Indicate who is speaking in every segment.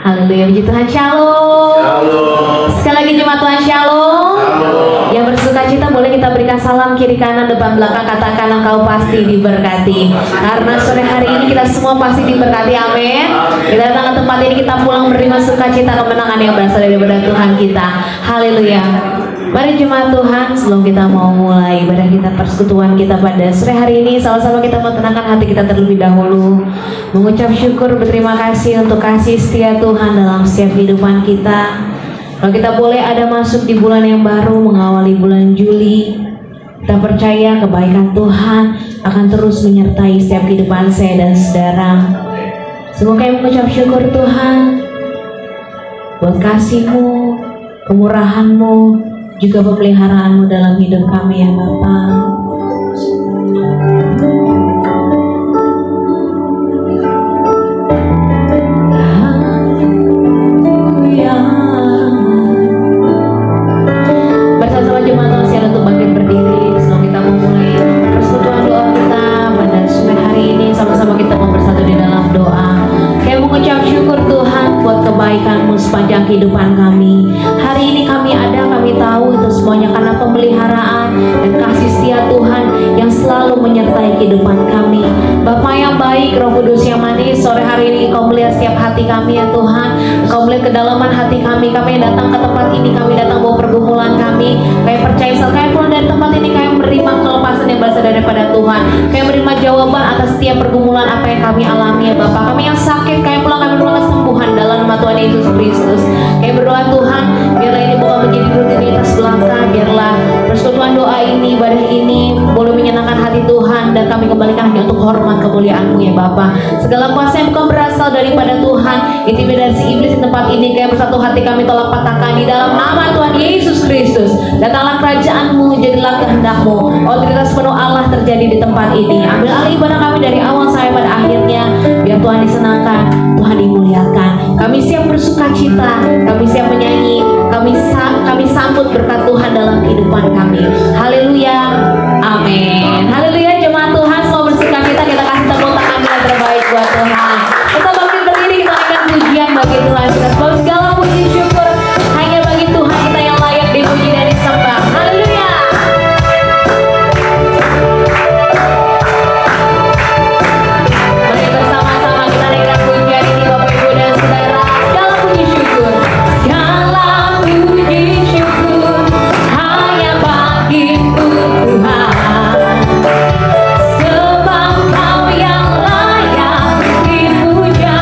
Speaker 1: Haleluya, puji Tuhan. Shalom.
Speaker 2: Shalom.
Speaker 1: Sekali lagi jemaat Tuhan, shalom.
Speaker 2: Shalom.
Speaker 1: Yang bersuka cita boleh kita berikan salam kiri kanan depan belakang, katakan engkau pasti diberkati. Karena sore hari ini kita semua pasti diberkati, amin. Kita datang ke tempat ini, kita pulang menerima sukacita kemenangan yang berasal daripada Tuhan kita. Haleluya. Mari jemaat Tuhan, sebelum kita mau mulai ibadah kita, persekutuan kita pada sore hari ini, sama-sama kita mau tenangkan hati kita terlebih dahulu, mengucap syukur, berterima kasih untuk kasih setia Tuhan dalam setiap kehidupan kita. Kalau kita boleh ada masuk di bulan yang baru, mengawali bulan Juli, kita percaya kebaikan Tuhan akan terus menyertai setiap kehidupan saya dan saudara. Semoga kami mengucap syukur Tuhan buat kasih-Mu, kemurahan-Mu, juga pemeliharaanmu dalam hidup kami ya Bapa. Haleluya. Bersama-sama jemaat Tuhan siap untuk bangkit berdiri sebelum kita memulai persekutuan doa kita pada sore hari ini. Sama-sama kita mau bersatu di dalam doa. Kami mengucap syukur Tuhan buat kebaikan-Mu sepanjang kehidupan kami. Hari ini kami ada, kami tahu itu semuanya karena pemeliharaan dan kasih setia Tuhan yang selalu menyertai kehidupan kami. Bapa yang baik, Roh Kudus yang manis, sore hari ini Engkau melihat setiap hati kami ya Tuhan. Engkau melihat kedalaman hati kami. Kami yang datang ke tempat ini, kami datang bawa pergumulan kami. Kami percaya saat kami pulang dari tempat ini, kami menerima kelepasan yang berasal daripada Tuhan. Kami menerima jawaban atas setiap pergumulan apa yang kami alami ya Bapa. Kami yang sakit, kami pulang kesembuhan dalam nama Tuhan Yesus Kristus. Kami berdoa Tuhan, biarlah ini bukan menjadi rutinitas belaka, biarlah persekutuan doa ini, ibadah ini boleh menyenangkan hati Tuhan, dan kami kembalikan hanya untuk hormat kemuliaan-Mu ya Bapa. Segala kuasa yang bukan berasal daripada Tuhan, intimidasi iblis di tempat ini, kami bersatu hati kami tolak patahkan di dalam nama Tuhan Yesus Kristus. Datanglah kerajaan-Mu, jadilah kehendak-Mu. Otoritas penuh Allah terjadi di tempat ini. Ambil alih ibadah kami dari awal sampai pada akhirnya. Biar Tuhan disenangkan, Tuhan dimuliakan. Kami siap bersuka cita, kami siap menyanyi, kami sambut berkat Tuhan dalam kehidupan kami. Haleluya, amin. Haleluya jemaat Tuhan, semua bersuka cita, kita kasih tepuk tangan yang terbaik buat Tuhan. Kita bangkit berdiri, kita naikkan pujian bagi Tuhan kita. Sebab segala puji syukur hanya bagi Tuhan kita yang layak dipuji dan disembah. Haleluya. Mari bersama-sama kita naikkan pujian ini Bapak Ibu dan Saudara. Segala puji syukur, segala puji syukur hanya bagimu Tuhan. Sebab Kau yang layak dipuja.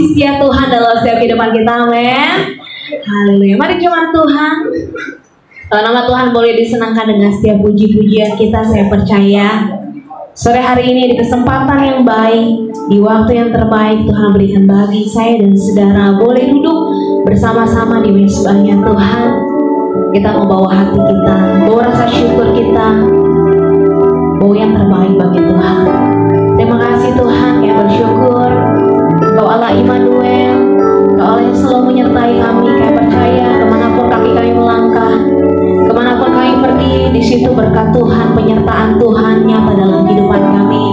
Speaker 1: setia Tuhan dalam setiap kehidupan kita, amin. Haleluya. Mari jemaat Tuhan, nama Tuhan boleh disenangkan dengan setiap puji-pujian kita. Saya percaya sore hari ini di kesempatan yang baik, di waktu yang terbaik Tuhan berikan bagi saya dan saudara boleh duduk bersama-sama di mezbahnya Tuhan. Kita mau bawa hati kita, bawa rasa syukur kita, bawa yang terbaik bagi Tuhan. Terima kasih Tuhan, yang bersyukur Engkau Allah Immanuel, Engkau Allah yang selalu menyertai kami. Kami percaya kemanapun kaki kami melangkah, kemanapun kami pergi, di situ berkat Tuhan, penyertaan Tuhan nyata dalam kehidupan kami.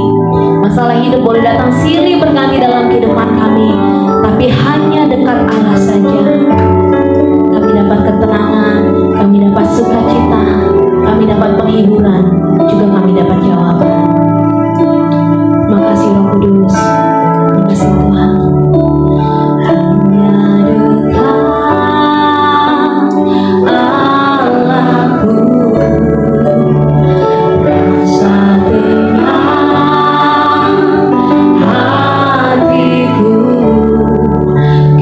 Speaker 1: Masalah hidup boleh datang silih berganti dalam kehidupan kami, tapi hanya dekat Allah saja kami dapat ketenangan, kami dapat sukacita, kami dapat penghiburan, juga kami dapat jawaban. Terima kasih Roh Kudus, terima kasih Tuhan. Hanya dekat Allahku, rasa tenang hatiku,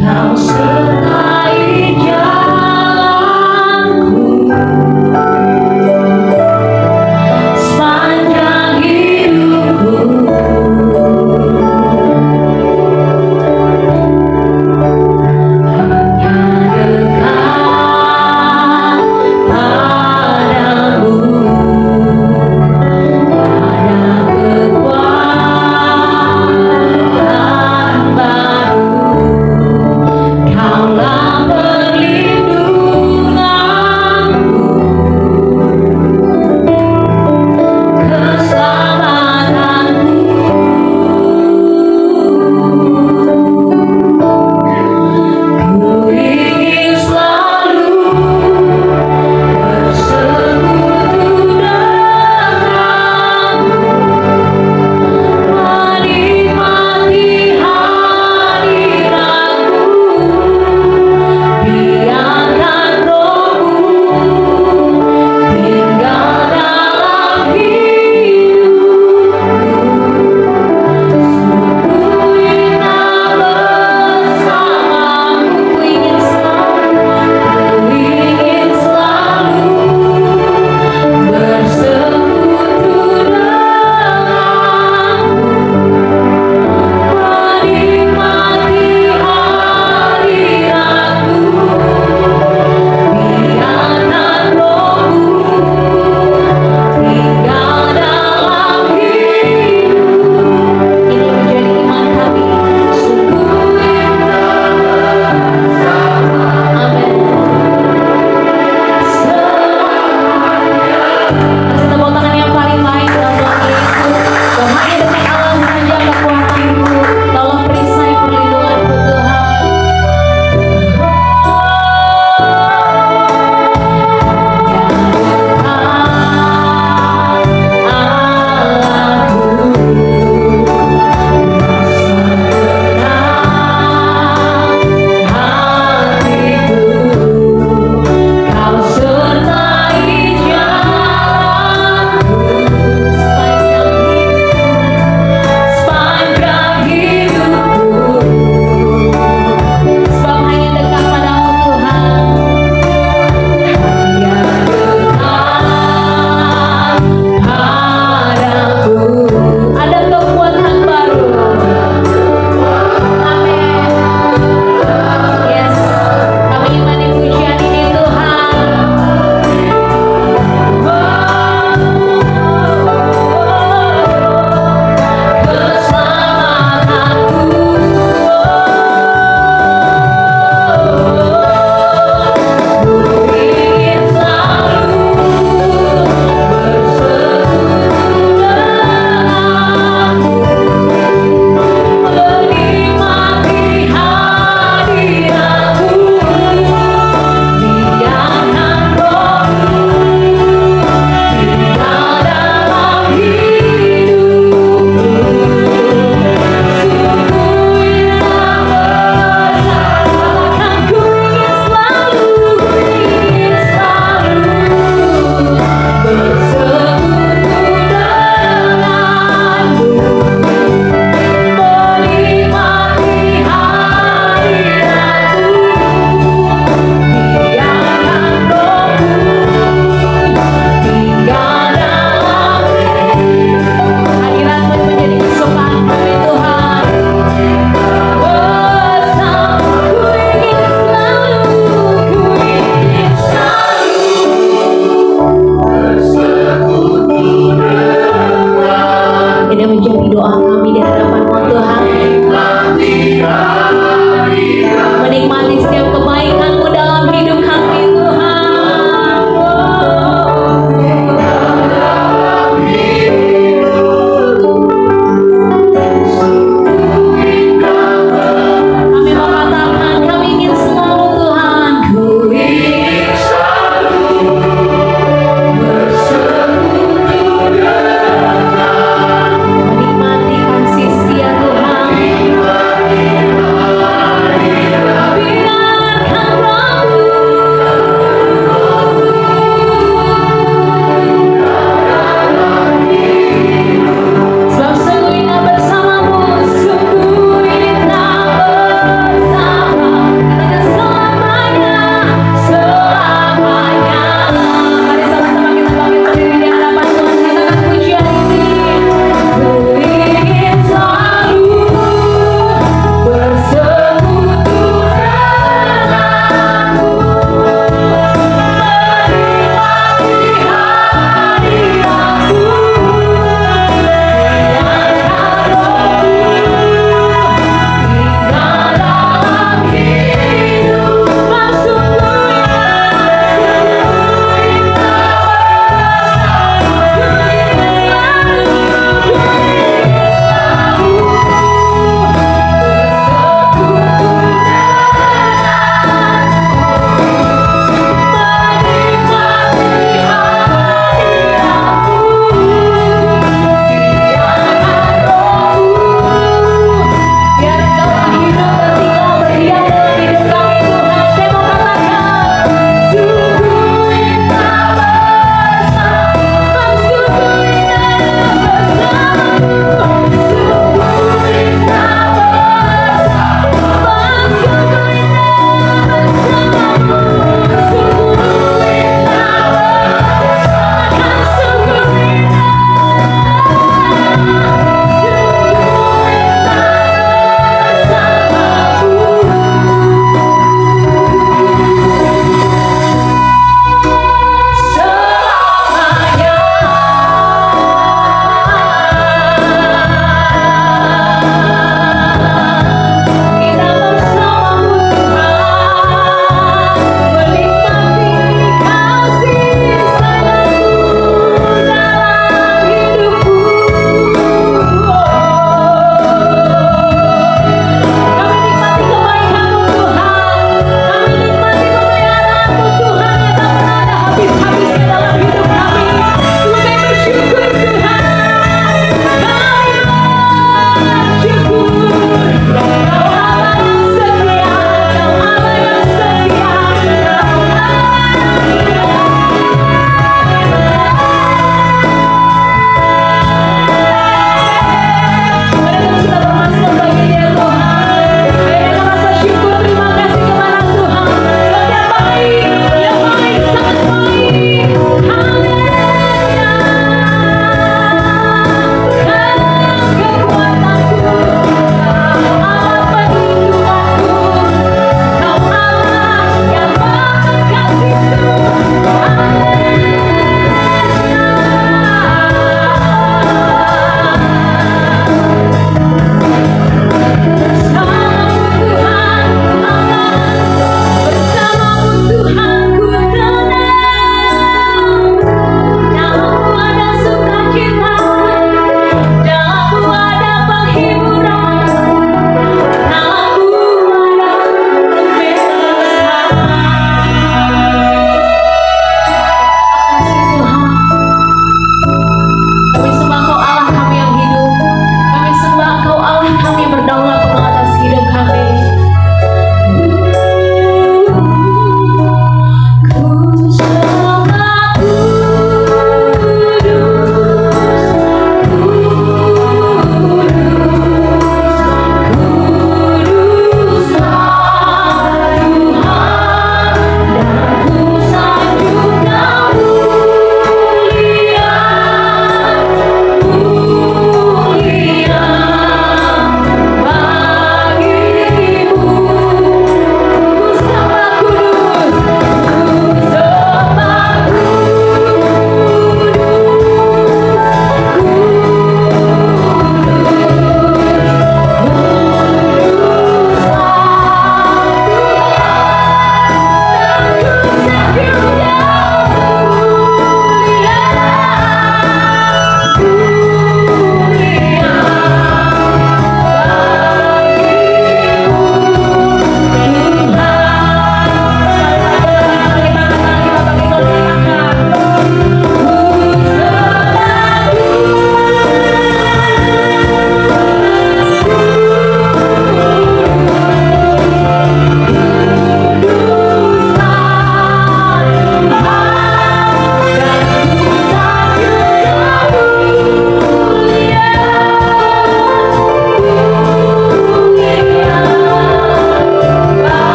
Speaker 1: Kau sertai jalanku sepanjang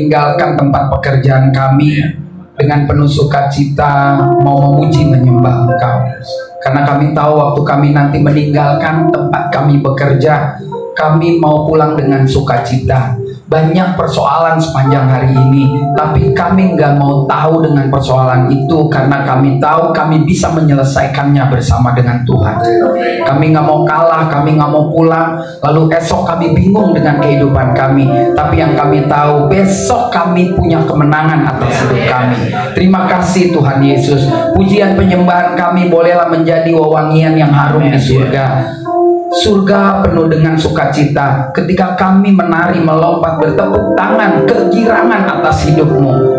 Speaker 2: meninggalkan tempat pekerjaan kami dengan penuh sukacita mau memuji menyembah Engkau. Karena kami tahu waktu kami nanti meninggalkan tempat kami bekerja, kami mau pulang dengan sukacita. Banyak persoalan sepanjang hari ini, tapi kami nggak mau tahu dengan persoalan itu, karena kami tahu kami bisa menyelesaikannya bersama dengan Tuhan. Kami nggak mau kalah, kami nggak mau pulang lalu esok kami bingung dengan kehidupan kami, tapi yang kami tahu besok kami punya kemenangan atas hidup kami. Terima kasih Tuhan Yesus. Pujian penyembahan kami bolehlah menjadi wewangian yang harum di surga. Surga penuh dengan sukacita ketika kami menari, melompat, bertepuk tangan, kegirangan atas hidupmu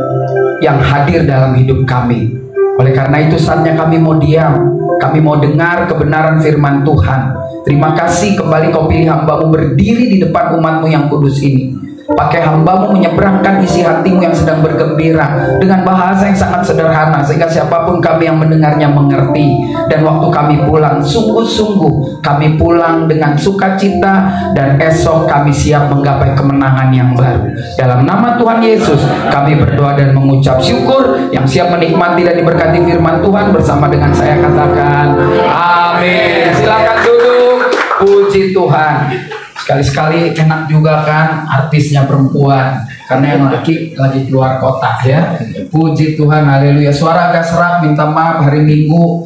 Speaker 2: yang hadir dalam hidup kami. Oleh karena itu saatnya kami mau diam, kami mau dengar kebenaran firman Tuhan. Terima kasih kembali kau pilih hambamu berdiri di depan umatmu yang kudus ini. Pakai hambamu menyeberangkan isi hatimu yang sedang bergembira dengan bahasa yang sangat sederhana, sehingga siapapun kami yang mendengarnya mengerti. Dan waktu kami pulang, sungguh-sungguh kami pulang dengan sukacita, dan esok kami siap menggapai kemenangan yang baru. Dalam nama Tuhan Yesus kami berdoa dan mengucap syukur. Yang siap menikmati dan diberkati firman Tuhan bersama dengan saya katakan amin. Silakan duduk. Puji Tuhan. Sekali-sekali enak juga kan artisnya perempuan, karena yang laki lagi keluar kota ya. Puji Tuhan, haleluya. Suara agak serak, minta maaf. Hari Minggu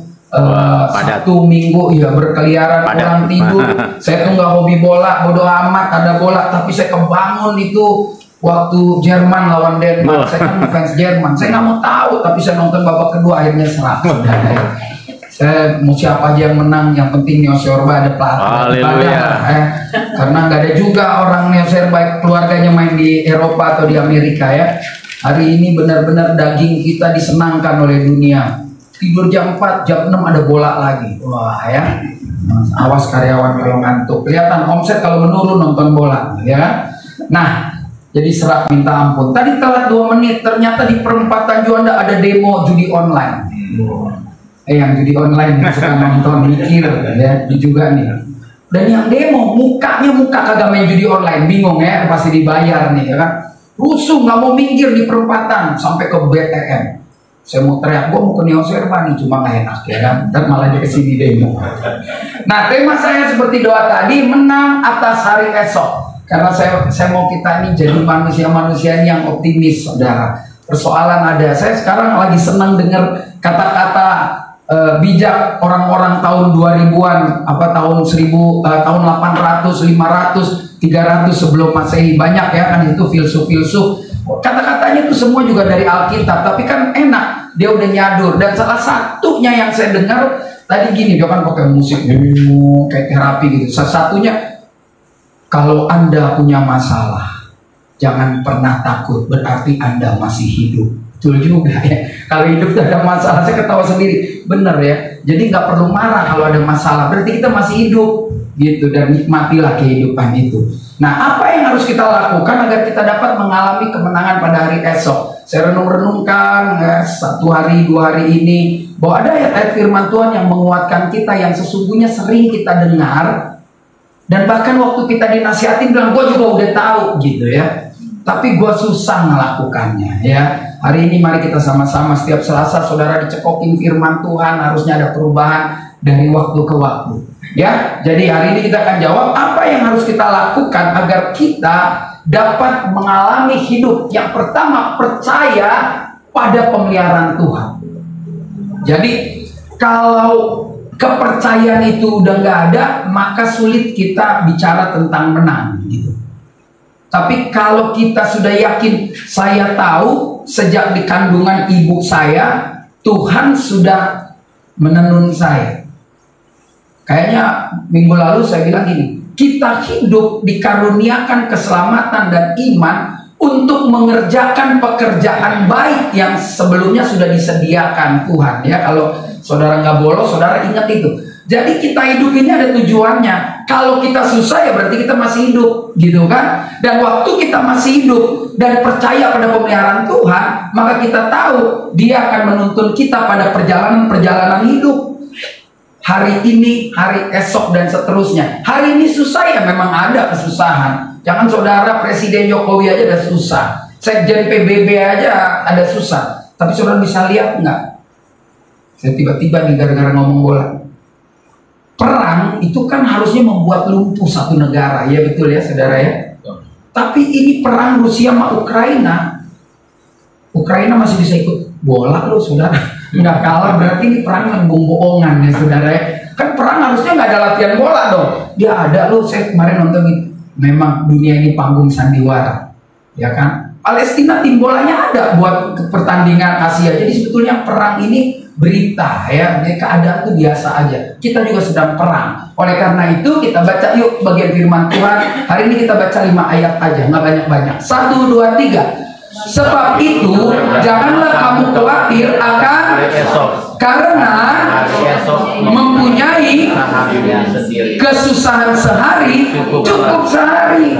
Speaker 2: Sabtu Minggu ya berkeliaran, kurang tidur. Saya tuh nggak hobi bola, bodo amat ada bola, tapi saya kebangun itu waktu Jerman lawan Denmark. Saya kan fans Jerman, saya nggak mau tahu, tapi saya nonton babak kedua akhirnya serak. Saya mau siapa aja yang menang, yang penting Neo Sorba ada pelatih. Karena nggak ada juga orang Neo Sorba keluarganya main di Eropa atau di Amerika ya. Hari ini benar-benar daging kita disenangkan oleh dunia. Tidur jam 4, jam 6 ada bola lagi. Wah ya. Awas karyawan kalau ngantuk. Kelihatan omset kalau menurun nonton bola ya. Nah, jadi serak minta ampun. Tadi telat 2 menit, ternyata di perempatan Juanda ada demo judi online. Yang judi online yang suka nonton mikir ya, juga nih. Dan yang demo mukanya muka kagak main judi online, bingung ya, pasti dibayar nih ya kan. Rusuh nggak mau minggir di perempatan sampai ke BTN. Saya mau teriak, gua mau ke Neo Serba nih, cuma nggak enak ya kan, dan malah dia kesini demo. Nah, tema saya seperti doa tadi, menang atas hari esok. Karena saya mau kita ini jadi manusia-manusia yang optimis, saudara. Persoalan ada, saya sekarang lagi senang dengar kata-kata bijak orang-orang tahun 2000-an, apa tahun 800, 500, 300 sebelum Masehi. Banyak ya kan itu filsuf-filsuf. Kata-katanya itu semua juga dari Alkitab, tapi kan enak, dia udah nyadur. Dan salah satunya yang saya dengar tadi gini, dia kan pakai musik kayak terapi gitu. Salah satunya, kalau Anda punya masalah, jangan pernah takut, berarti Anda masih hidup. Betul juga ya. Kalau hidup ada masalah, saya ketawa sendiri. Bener ya. Jadi nggak perlu marah kalau ada masalah. Berarti kita masih hidup gitu, dan nikmatilah kehidupan itu. Nah, apa yang harus kita lakukan agar kita dapat mengalami kemenangan pada hari esok? Saya renung-renungkan ya, 1 hari 2 hari ini bahwa ada ayat-ayat firman Tuhan yang menguatkan kita, yang sesungguhnya sering kita dengar, dan bahkan waktu kita dinasihatin bilang, gue juga udah tahu gitu ya. Tapi gue susah melakukannya ya. Hari ini mari kita sama-sama setiap Selasa saudara dicekokin firman Tuhan, harusnya ada perubahan dari waktu ke waktu. Ya, jadi hari ini kita akan jawab apa yang harus kita lakukan agar kita dapat mengalami hidup yang pertama percaya pada pemeliharaan Tuhan. Jadi kalau kepercayaan itu udah nggak ada, maka sulit kita bicara tentang menang gitu. Tapi kalau kita sudah yakin, saya tahu sejak di kandungan ibu saya, Tuhan sudah menenun saya. Kayaknya minggu lalu saya bilang gini, kita hidup dikaruniakan keselamatan dan iman untuk mengerjakan pekerjaan baik yang sebelumnya sudah disediakan Tuhan. Ya, kalau saudara nggak bolos, saudara ingat itu. Jadi kita hidup ini ada tujuannya. Kalau kita susah ya berarti kita masih hidup, gitu kan? Dan waktu kita masih hidup dan percaya pada pemeliharaan Tuhan, maka kita tahu Dia akan menuntun kita pada perjalanan-perjalanan hidup. Hari ini, hari esok, dan seterusnya. Hari ini susah ya memang ada kesusahan. Jangan saudara, Presiden Jokowi aja udah susah. Sekjen PBB aja ada susah. Tapi saudara bisa lihat nggak? Saya tiba-tiba nih gara-gara ngomong bola. Perang itu kan harusnya membuat lumpuh satu negara, ya betul ya saudara ya. Tapi ini perang Rusia sama Ukraina. Ukraina masih bisa ikut bola loh saudara. Nggak kalah, berarti ini perang yang bohongan ya saudara ya. Kan perang harusnya nggak ada latihan bola dong. Dia ada loh, saya kemarin nonton ini. Memang dunia ini panggung sandiwara, ya kan. Palestina tim bolanya ada buat pertandingan Asia. Jadi sebetulnya perang ini berita ya, keadaan itu biasa aja. Kita juga sedang perang. Oleh karena itu kita baca yuk bagian firman Tuhan. Hari ini kita baca 5 ayat aja, nggak banyak-banyak. 1, 2, 3. Sebab itu janganlah kamu khawatir akan, karena mempunyai kesusahan sehari cukup sehari.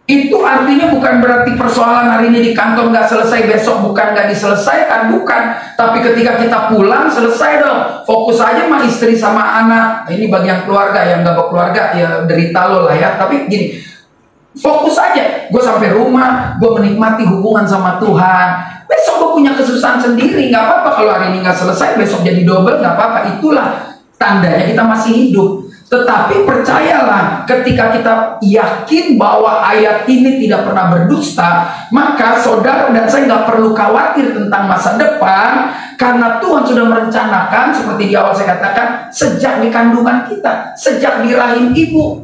Speaker 2: Itu artinya bukan berarti persoalan hari ini di kantor nggak selesai, besok bukan nggak diselesaikan, bukan. Tapi ketika kita pulang selesai dong. Fokus aja sama istri sama anak. Ini bagian keluarga, yang nggak berkeluarga ya derita lo lah ya. Tapi gini, fokus aja. Gue sampai rumah, gue menikmati hubungan sama Tuhan. Besok gue punya kesusahan sendiri, nggak apa-apa kalau hari ini nggak selesai, besok jadi double, nggak apa-apa. Itulah tandanya kita masih hidup. Tetapi percayalah, ketika kita yakin bahwa ayat ini tidak pernah berdusta, maka saudara dan saya nggak perlu khawatir tentang masa depan, karena Tuhan sudah merencanakan, seperti di awal saya katakan, sejak di kandungan kita, sejak di rahim ibu,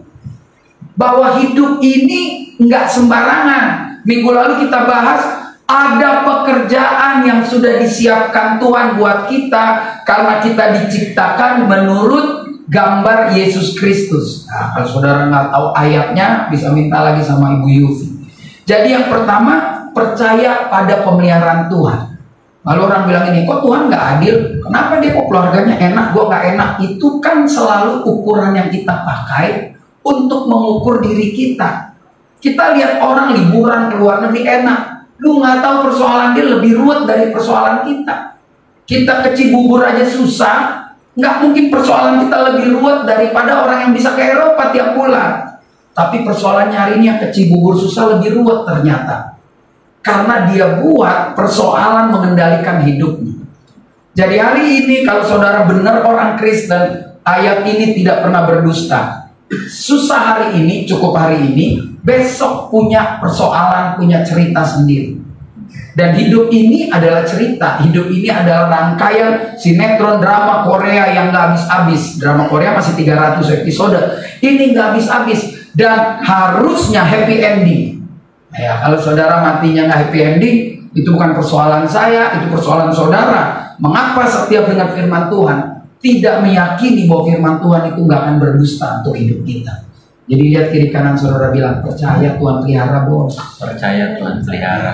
Speaker 2: bahwa hidup ini nggak sembarangan. Minggu lalu kita bahas, ada pekerjaan yang sudah disiapkan Tuhan buat kita, karena kita diciptakan menurut gambar Yesus Kristus. Nah, kalau saudara nggak tahu ayatnya, bisa minta lagi sama Ibu Yufi. Jadi yang pertama, percaya pada pemeliharaan Tuhan. Lalu orang bilang ini, kok Tuhan nggak adil? Kenapa dia kok keluarganya enak, gue nggak enak? Itu kan selalu ukuran yang kita pakai untuk mengukur diri kita. Kita lihat orang liburan ke luar negeri enak. Lu nggak tahu persoalan dia lebih ruwet dari persoalan kita. Kita ke Cibubur aja susah. Nggak mungkin persoalan kita lebih ruwet daripada orang yang bisa ke Eropa tiap bulan. Tapi persoalannya hari ini yang ke Cibubur susah lebih ruwet ternyata. Karena dia buat persoalan mengendalikan hidupnya. Jadi hari ini kalau saudara benar orang Kristen, ayat ini tidak pernah berdusta. Susah hari ini, cukup hari ini, besok punya persoalan, punya cerita sendiri. Dan hidup ini adalah cerita. Hidup ini adalah rangkaian sinetron drama Korea yang gak habis-habis. Drama Korea masih 300 episode. Ini gak habis-habis. Dan harusnya happy ending. Ya, kalau saudara matinya gak happy ending, itu bukan persoalan saya, itu persoalan saudara. Mengapa setiap dengan firman Tuhan tidak meyakini bahwa firman Tuhan itu gak akan berdusta untuk hidup kita? Jadi lihat kiri kanan saudara, bilang percaya Tuhan pelihara bos.
Speaker 3: Percaya Tuhan pelihara.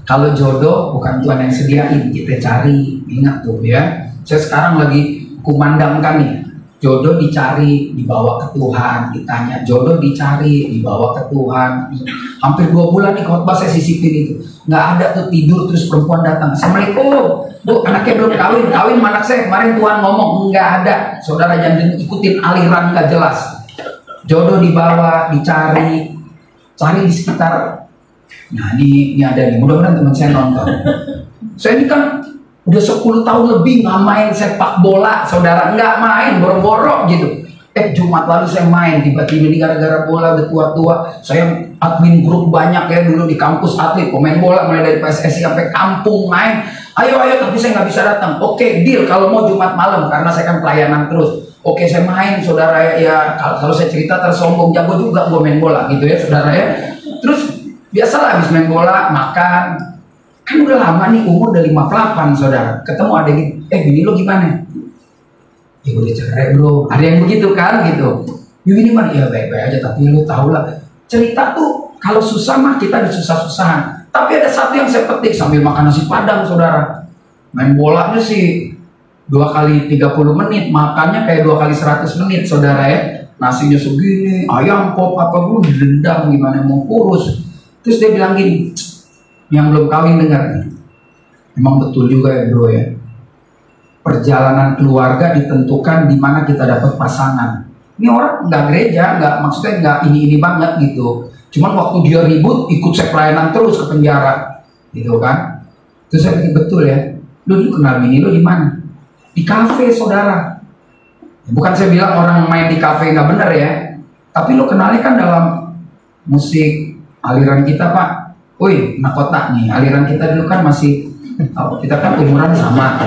Speaker 2: Kalau jodoh bukan Tuhan yang sediain, kita cari. Ingat tuh ya. Saya sekarang lagi kumandangkan nih, jodoh dicari, dibawa ke Tuhan. Ditanya, jodoh dicari, dibawa ke Tuhan. Hampir 2 bulan nih khotbah saya sisipin itu. Nggak ada tuh tidur terus perempuan datang, Assalamualaikum Bu, anaknya belum kawin sama anak saya. Kemarin Tuhan ngomong, nggak ada. Saudara jangan ikutin aliran nggak jelas. Jodoh dibawa, dicari, cari di sekitar. Nah ini ada nih, mudah-mudahan teman saya nonton. Saya ini kan udah 10 tahun lebih nggak main sepak bola, saudara, nggak main, boro-boro gitu. Jumat lalu saya main, tiba-tiba ini gara-gara bola udah tua-tua. Saya admin grup banyak ya dulu di kampus atlet, pemain bola mulai dari PSSI sampai kampung main. Ayo, tapi saya nggak bisa datang. Oke, deal kalau mau Jumat malam karena saya kan pelayanan terus. Oke, saya main, saudara ya. Kalau saya cerita tersombong, jago juga gue main bola gitu ya, saudara ya. Terus biasalah habis main bola, makan. Kan udah lama nih, umur udah 58 saudara. Ketemu ada gitu, bini lo gimana? Ya udah cerai bro, ada yang begitu kan gitu. Gini mah ya baik-baik aja, tapi lo tau lah. Cerita tuh kalau susah mah kita disusah-susahan. Tapi ada satu yang saya petik sambil makan nasi padang saudara. Main bolanya sih 2 kali 30 menit, makannya kayak 2 kali 100 menit saudara ya. Nasinya segini, ayam pop apa gue dendam gimana mau kurus. Terus dia bilang gini, yang belum kawin dengar nih, emang betul juga ya bro ya, perjalanan keluarga ditentukan di mana kita dapat pasangan. Ini orang nggak gereja, nggak maksudnya nggak ini banget gitu, Cuman waktu dia ribut, ikut saya pelayanan terus ke penjara, gitu kan? Terus saya pikir betul ya, lu dulu kenal bini lu di mana? Di kafe, saudara. Bukan saya bilang orang main di kafe nggak benar ya, tapi lu kenalnya kan dalam musik aliran kita, Pak. Wih, nakota nih, aliran kita dulu kan masih, kita kan umuran sama.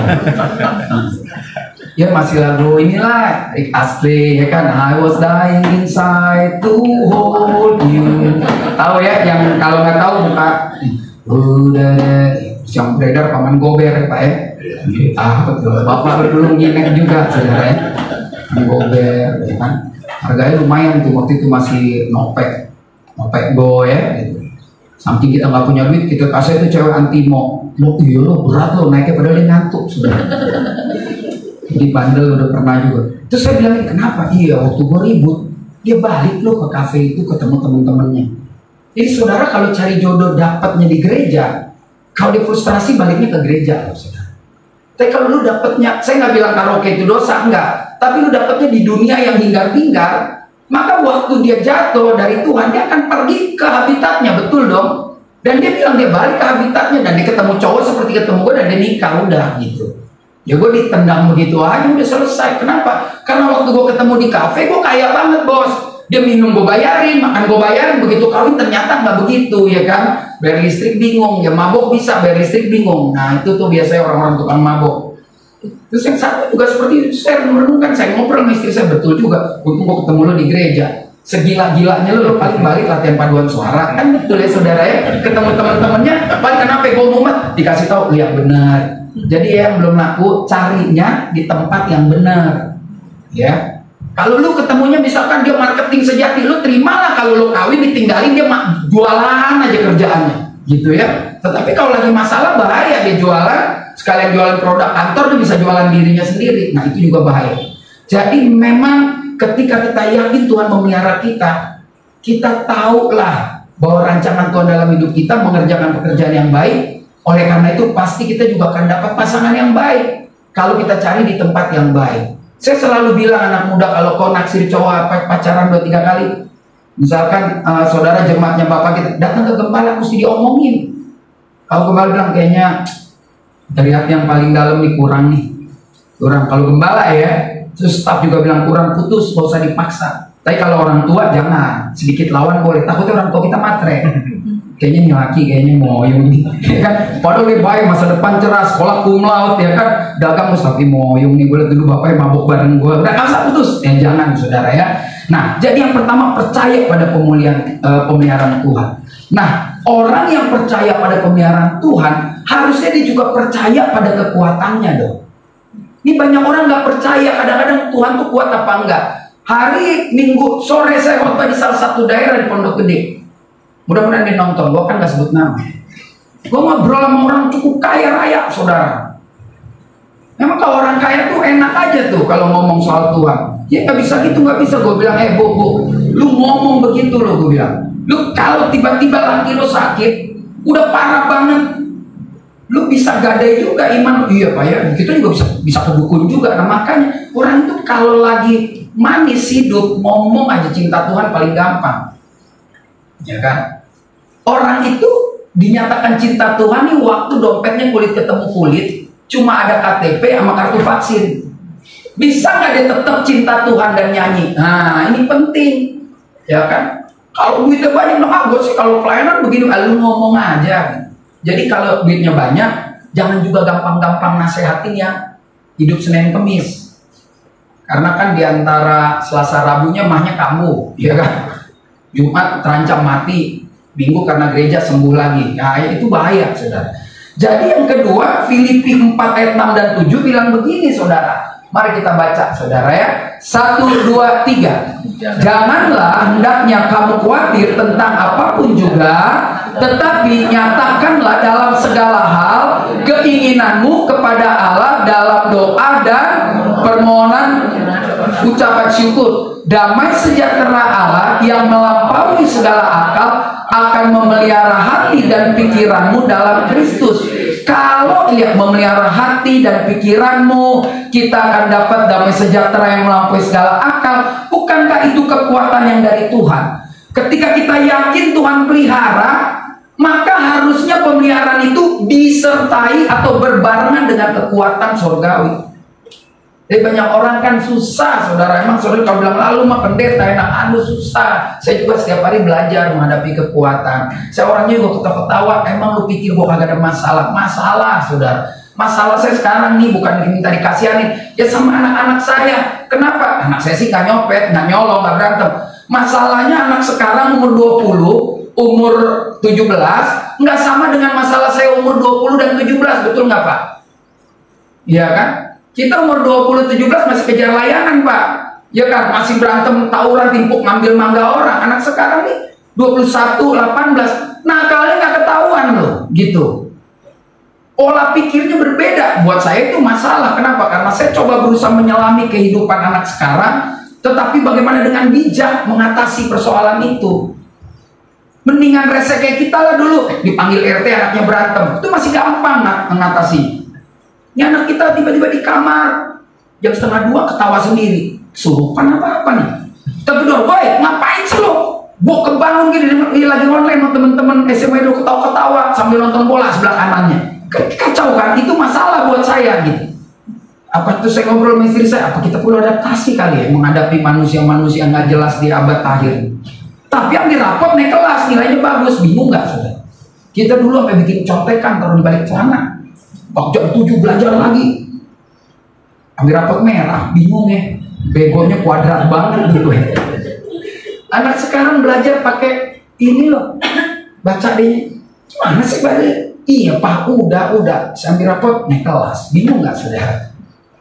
Speaker 2: Ya masih lagu inilah Rick Astley ya kan, I was dying inside to hold you. Tahu ya, yang kalau nggak tahu buka udah yang beredar Paman Gober ya Pak ya. Betul, Bapak dulu nginek juga saudara ya. Paman Gober ya kan, harganya lumayan tuh waktu itu masih nopek go ya gitu. Saking kita nggak punya duit, kita kasih itu cewek antimo. Lo iya lo berat lo naiknya padahal dia ngantuk sudah. Di bandel udah pernah juga. Terus saya bilang, kenapa? Iya, waktu gue ribut, dia balik loh ke kafe itu ketemu temen-temennya. Jadi saudara kalau cari jodoh dapatnya di gereja, kalau dia frustrasi baliknya ke gereja loh saudara. Tapi kalau lu dapatnya, saya nggak bilang karaoke itu dosa, enggak. Tapi lu dapatnya di dunia yang hingar-bingar, maka waktu dia jatuh dari Tuhan, dia akan pergi ke habitatnya, betul dong? Dan dia bilang dia balik ke habitatnya, dan dia ketemu cowok seperti ketemu gue, dan dia nikah, udah gitu. Ya gue ditendang begitu aja udah selesai. Kenapa? Karena waktu gue ketemu di kafe gue kaya banget bos. Dia minum gue bayarin, makan gue bayarin. Begitu kawin ternyata nggak begitu ya kan. Bayar listrik bingung, ya mabok bisa bayar listrik bingung. Nah itu tuh biasanya orang-orang tukang mabok. Terus yang satu juga seperti itu. Saya merenungkan, saya ngobrol sama istri saya, betul juga. Untung gue ketemu lo di gereja. Segila-gilanya lo paling balik latihan paduan suara. Kan betul ya saudara ya. Ketemu teman-temannya, paling kenapa gue mumet? Dikasih tahu, lihat benar. Jadi yang belum laku carinya di tempat yang benar, ya. Kalau lu ketemunya misalkan dia marketing sejati, lu terimalah kalau lu kawin ditinggalin dia jualan aja kerjaannya, gitu ya. Tetapi kalau lagi masalah bahaya dia jualan, sekalian jualan produk kantor dia bisa jualan dirinya sendiri. Nah itu juga bahaya. Jadi memang ketika kita yakin Tuhan memelihara kita, kita tahulah bahwa rancangan Tuhan dalam hidup kita mengerjakan pekerjaan yang baik. Oleh karena itu pasti kita juga akan dapat pasangan yang baik kalau kita cari di tempat yang baik. Saya selalu bilang anak muda, kalau kau naksir cowok pacaran 2-3 kali, misalkan saudara jemaatnya bapak kita datang ke gembala, mesti diomongin. Kalau gembala bilang kayaknya dari hati yang paling dalam nih kurang. Kalau gembala ya, terus staf juga bilang kurang, putus, gak usah dipaksa. Tapi kalau orang tua jangan, sedikit lawan boleh, takutnya orang tua kita matre. Kayaknya nih laki kayaknya moyong nih, ya kan? Padahal lebih baik, masa depan cerah, sekolah cum laude, ya kan? Dagang tapi moyong nih, gue liat dulu bapaknya mabok bareng gue, udah masa putus? Jangan saudara ya. Nah, jadi yang pertama percaya pada pemeliharaan Tuhan. Nah, orang yang percaya pada pemeliharaan Tuhan, harusnya dia juga percaya pada kekuatannya dong. Ini banyak orang nggak percaya, kadang-kadang Tuhan tuh kuat apa enggak. Hari Minggu sore saya khotbah di salah satu daerah di Pondok Gede. Mudah-mudahan dia nonton, gue kan gak sebut nama. Gue ngobrol sama orang cukup kaya raya, saudara. Memang kalau orang kaya tuh enak aja tuh kalau ngomong soal Tuhan. Ya gak bisa gitu, gak bisa. Gue bilang, bu, lu ngomong begitu loh, gue bilang. Lu kalau tiba-tiba laki lu sakit, udah parah banget, lu bisa gadai juga iman. Iya Pak ya, kita juga bisa kedukun juga. Nah makanya orang itu kalau lagi manis hidup, ngomong aja cinta Tuhan paling gampang. Ya kan? Orang itu dinyatakan cinta Tuhan nih waktu dompetnya kulit ketemu kulit, cuma ada KTP sama kartu vaksin. Bisa nggak dia tetap cinta Tuhan dan nyanyi? Nah ini penting, ya kan? Kalau duitnya banyak, gue sih kalau pelayanan begini, lu ngomong aja. Jadi kalau duitnya banyak, jangan juga gampang-gampang nasehatin yang hidup Senin Kemis. Karena kan diantara Selasa Rabunya mahnya kamu, ya kan? Jumat terancam mati, Minggu karena gereja sembuh lagi. Nah itu bahaya saudara. Jadi yang kedua, Filipi 4 ayat 6 dan 7 bilang begini saudara. Mari kita baca saudara ya. 1, 2, 3. Janganlah hendaknya kamu khawatir tentang apapun juga, tetapi nyatakanlah dalam segala hal keinginanmu kepada Allah dalam doa dan permohonan ucapan syukur. Damai sejahtera Allah yang melampaui segala akal akan memelihara hati dan pikiranmu dalam Kristus. Kalau memelihara hati dan pikiranmu, kita akan dapat damai sejahtera yang melampaui segala akal. Bukankah itu kekuatan yang dari Tuhan? Ketika kita yakin Tuhan pelihara, maka harusnya pemeliharaan itu disertai atau berbarengan dengan kekuatan surgawi. Jadi banyak orang kan susah, saudara. Emang saudara kalau bilang lalu mah pendeta enak, susah. Saya juga setiap hari belajar menghadapi kekuatan. Saya orangnya juga ketawa-ketawa. Emang lu pikir gua kagak ada masalah? Masalah, saudara. Masalah saya sekarang nih bukan minta dikasihanin, ya sama anak-anak saya. Kenapa? Anak saya sih gak nyopet, gak nyolong, gak berantem. Masalahnya anak sekarang umur 20, umur 17, nggak sama dengan masalah saya umur 20 dan 17, betul nggak Pak? Iya kan? Kita umur 20, 17 masih kejar layangan Pak. Ya kan? Masih berantem, tawuran, timpuk, ngambil mangga orang. Anak sekarang nih 21, 18, nakalnya nggak ketahuan loh, gitu. Pola pikirnya berbeda. Buat saya itu masalah. Kenapa? Karena saya coba berusaha menyelami kehidupan anak sekarang, tetapi bagaimana dengan bijak mengatasi persoalan itu. Mendingan resek kayak kita lah dulu, dipanggil RT anaknya berantem, itu masih gampang mengatasi. Ini anak kita tiba-tiba di kamar jam 1:30 ketawa sendiri, kesurupan apa-apa nih. Kita gedor, woi ngapain sih lo? Gua kebangun gini lagi online sama temen-temen SMA dulu ketawa-ketawa sambil nonton bola sebelah kanannya. Kacau kan? Itu masalah buat saya gitu. Apa itu saya ngobrol sama istri saya, apa kita perlu adaptasi kali ya menghadapi manusia-manusia yang gak jelas di abad akhir. Tapi yang dirapot naik kelas, nilainya bagus, bingung gak saudara? Kita dulu sampai bikin contekan taruh di balik celana. Waktu jam 7 belajar lagi, ambil rapot merah, bingung ya, begonya kuadrat banget gitu ya. Anak sekarang belajar pakai ini loh, baca deh, gimana sih baca? Iya Pak, udah, sambil rapot naik kelas, bingung gak saudara?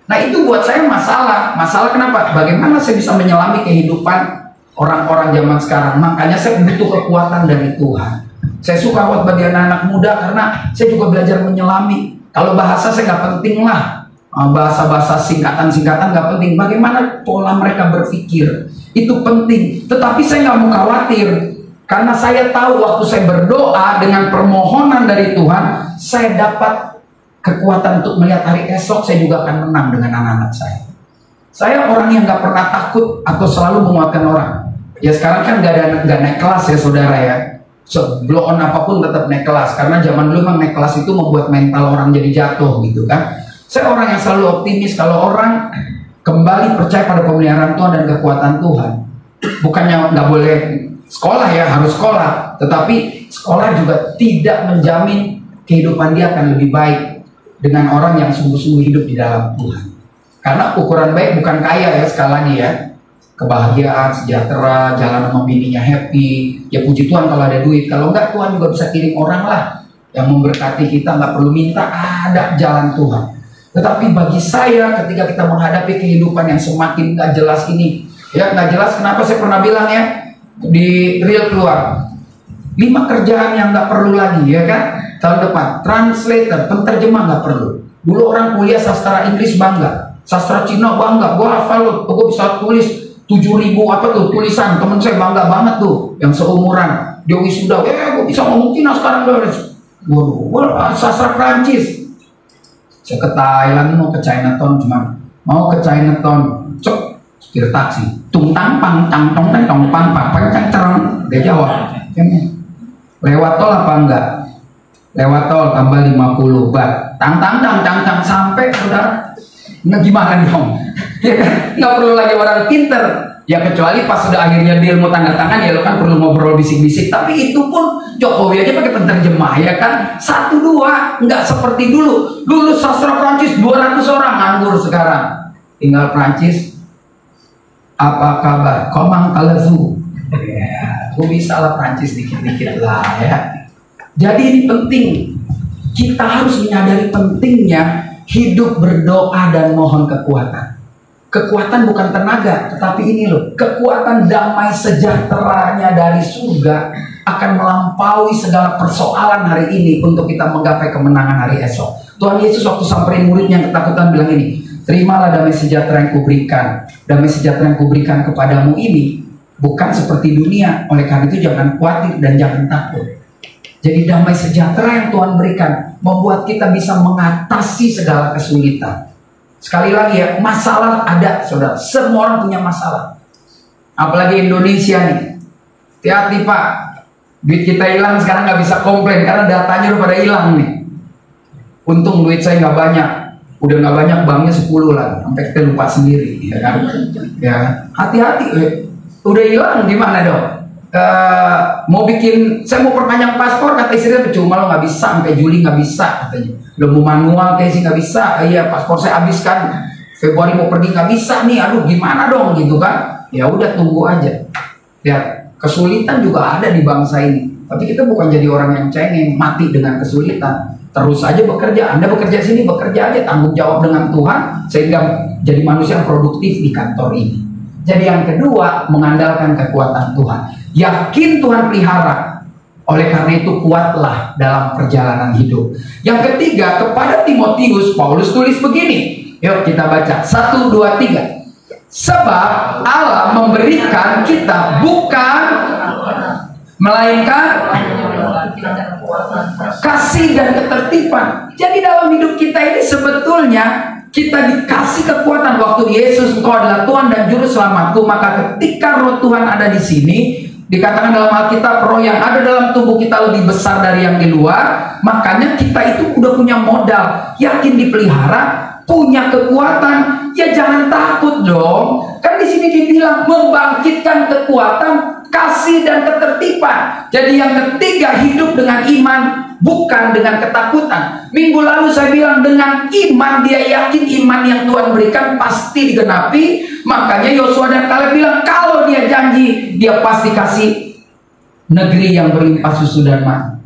Speaker 2: Nah itu buat saya masalah kenapa? Bagaimana saya bisa menyelami kehidupan orang-orang zaman sekarang? Makanya saya butuh kekuatan dari Tuhan. Saya suka buat bagi anak-anak muda karena saya juga belajar menyelami. Kalau bahasa saya nggak penting lah, bahasa-bahasa singkatan-singkatan nggak penting. Bagaimana pola mereka berpikir itu penting. Tetapi saya nggak mau khawatir karena saya tahu waktu saya berdoa dengan permohonan dari Tuhan, saya dapat kekuatan untuk melihat hari esok. Saya juga akan menang dengan anak-anak saya. Saya orang yang nggak pernah takut atau selalu menguatkan orang. Ya sekarang kan nggak naik kelas ya saudara ya. Blow on apapun tetap naik kelas, karena zaman dulu memang naik kelas itu membuat mental orang jadi jatuh gitu kan. Saya orang yang selalu optimis kalau orang kembali percaya pada pemeliharaan Tuhan dan kekuatan Tuhan. Bukannya nggak boleh sekolah ya, harus sekolah, tetapi sekolah juga tidak menjamin kehidupan dia akan lebih baik dengan orang yang sungguh-sungguh hidup di dalam Tuhan. Karena ukuran baik bukan kaya ya, sekali lagi ya, kebahagiaan, sejahtera, jalan sama bininya happy, ya puji Tuhan kalau ada duit. Kalau enggak, Tuhan juga bisa kirim orang lah yang memberkati kita, nggak perlu minta, ada jalan Tuhan. Tetapi bagi saya ketika kita menghadapi kehidupan yang semakin nggak jelas ini, ya nggak jelas, kenapa saya pernah bilang ya di Real keluar 5 kerjaan yang nggak perlu lagi ya kan tahun depan. Translator, penterjemah nggak perlu. Dulu orang kuliah sastra Inggris bangga, sastra Cina bangga, gua hafal loh, gua bisa tulis 7.000 apa tuh tulisan. Temen saya bangga banget tuh yang seumuran, dia wisuda, gue bisa ngomong Cina sekarang. Waduh, sastra Prancis. Saya ke Thailand, mau ke Chinatown, cuma mau ke Chinatown, cek supir taksi, tung tang pang tang tong tang tong pang pang pang cang cereng. Dia jawab, lewat tol apa enggak? Lewat tol tambah 50 bat, tang tang tang tang tang sampai saudara. Nah gimana dong? Ya kan? Nggak perlu lagi orang pinter. Ya kecuali pas sudah akhirnya deal mau tanda tangan ya lo kan perlu ngobrol bisik-bisik. Tapi itu pun Jokowi aja pakai penterjemah ya kan. 1-2 nggak seperti dulu. Lulus sastra Prancis 200 orang nganggur sekarang. Tinggal Prancis. Apa kabar? Komang kalezu. Ya, gue bisa lah Prancis dikit-dikit lah ya. Jadi ini penting. Kita harus menyadari pentingnya hidup berdoa dan mohon kekuatan. Kekuatan bukan tenaga, tetapi ini loh, kekuatan damai sejahteranya dari surga akan melampaui segala persoalan hari ini untuk kita menggapai kemenangan hari esok. Tuhan Yesus waktu samperin muridnya yang ketakutan bilang ini, terimalah damai sejahtera yang kuberikan. Damai sejahtera yang kuberikan kepadamu ini bukan seperti dunia. Oleh karena itu jangan khawatir dan jangan takut. Jadi damai sejahtera yang Tuhan berikan membuat kita bisa mengatasi segala kesulitan. Sekali lagi ya, masalah ada saudara. Semua orang punya masalah. Apalagi Indonesia nih. hati-hati Pak, duit kita hilang sekarang nggak bisa komplain karena datanya udah pada hilang nih. Untung duit saya nggak banyak, udah nggak banyak, banknya 10 lah, sampai kita lupa sendiri, ya kan? Ya, hati-hati, udah hilang gimana dong? Mau bikin, saya mau perpanjang paspor, kata istrinya cuma lo nggak bisa sampai Juli, nggak bisa katanya. Lo mau manual kayak sih nggak bisa, iya paspor saya habiskan Februari mau pergi nggak bisa nih, aduh gimana dong gitu kan? Ya udah tunggu aja. Ya kesulitan juga ada di bangsa ini, tapi kita bukan jadi orang yang cengeng mati dengan kesulitan. Terus aja bekerja, Anda bekerja sini, bekerja aja, tanggung jawab dengan Tuhan sehingga jadi manusia yang produktif di kantor ini. Jadi yang kedua, mengandalkan kekuatan Tuhan. Yakin Tuhan pelihara. Oleh karena itu kuatlah dalam perjalanan hidup. Yang ketiga, kepada Timotius Paulus tulis begini. Yuk kita baca 1, 2, 3. Sebab Allah memberikan kita bukan melainkan kasih dan ketertiban. Jadi dalam hidup kita ini sebetulnya kita dikasih kekuatan. Waktu Yesus, Engkau adalah Tuhan dan Juru Selamatku, maka ketika Roh Tuhan ada di sini, dikatakan dalam Alkitab, roh yang ada dalam tubuh kita lebih besar dari yang di luar. Makanya kita itu udah punya modal, yakin dipelihara, punya kekuatan. Ya jangan takut dong. Kan di sini dibilang membangkitkan kekuatan, kasih dan ketertiban. Jadi yang ketiga, hidup dengan iman, bukan dengan ketakutan. Minggu lalu saya bilang dengan iman, dia yakin iman yang Tuhan berikan pasti digenapi. Makanya Yosua dan Kaleb bilang kalau dia janji, dia pasti kasih negeri yang berlimpah susu dan madu.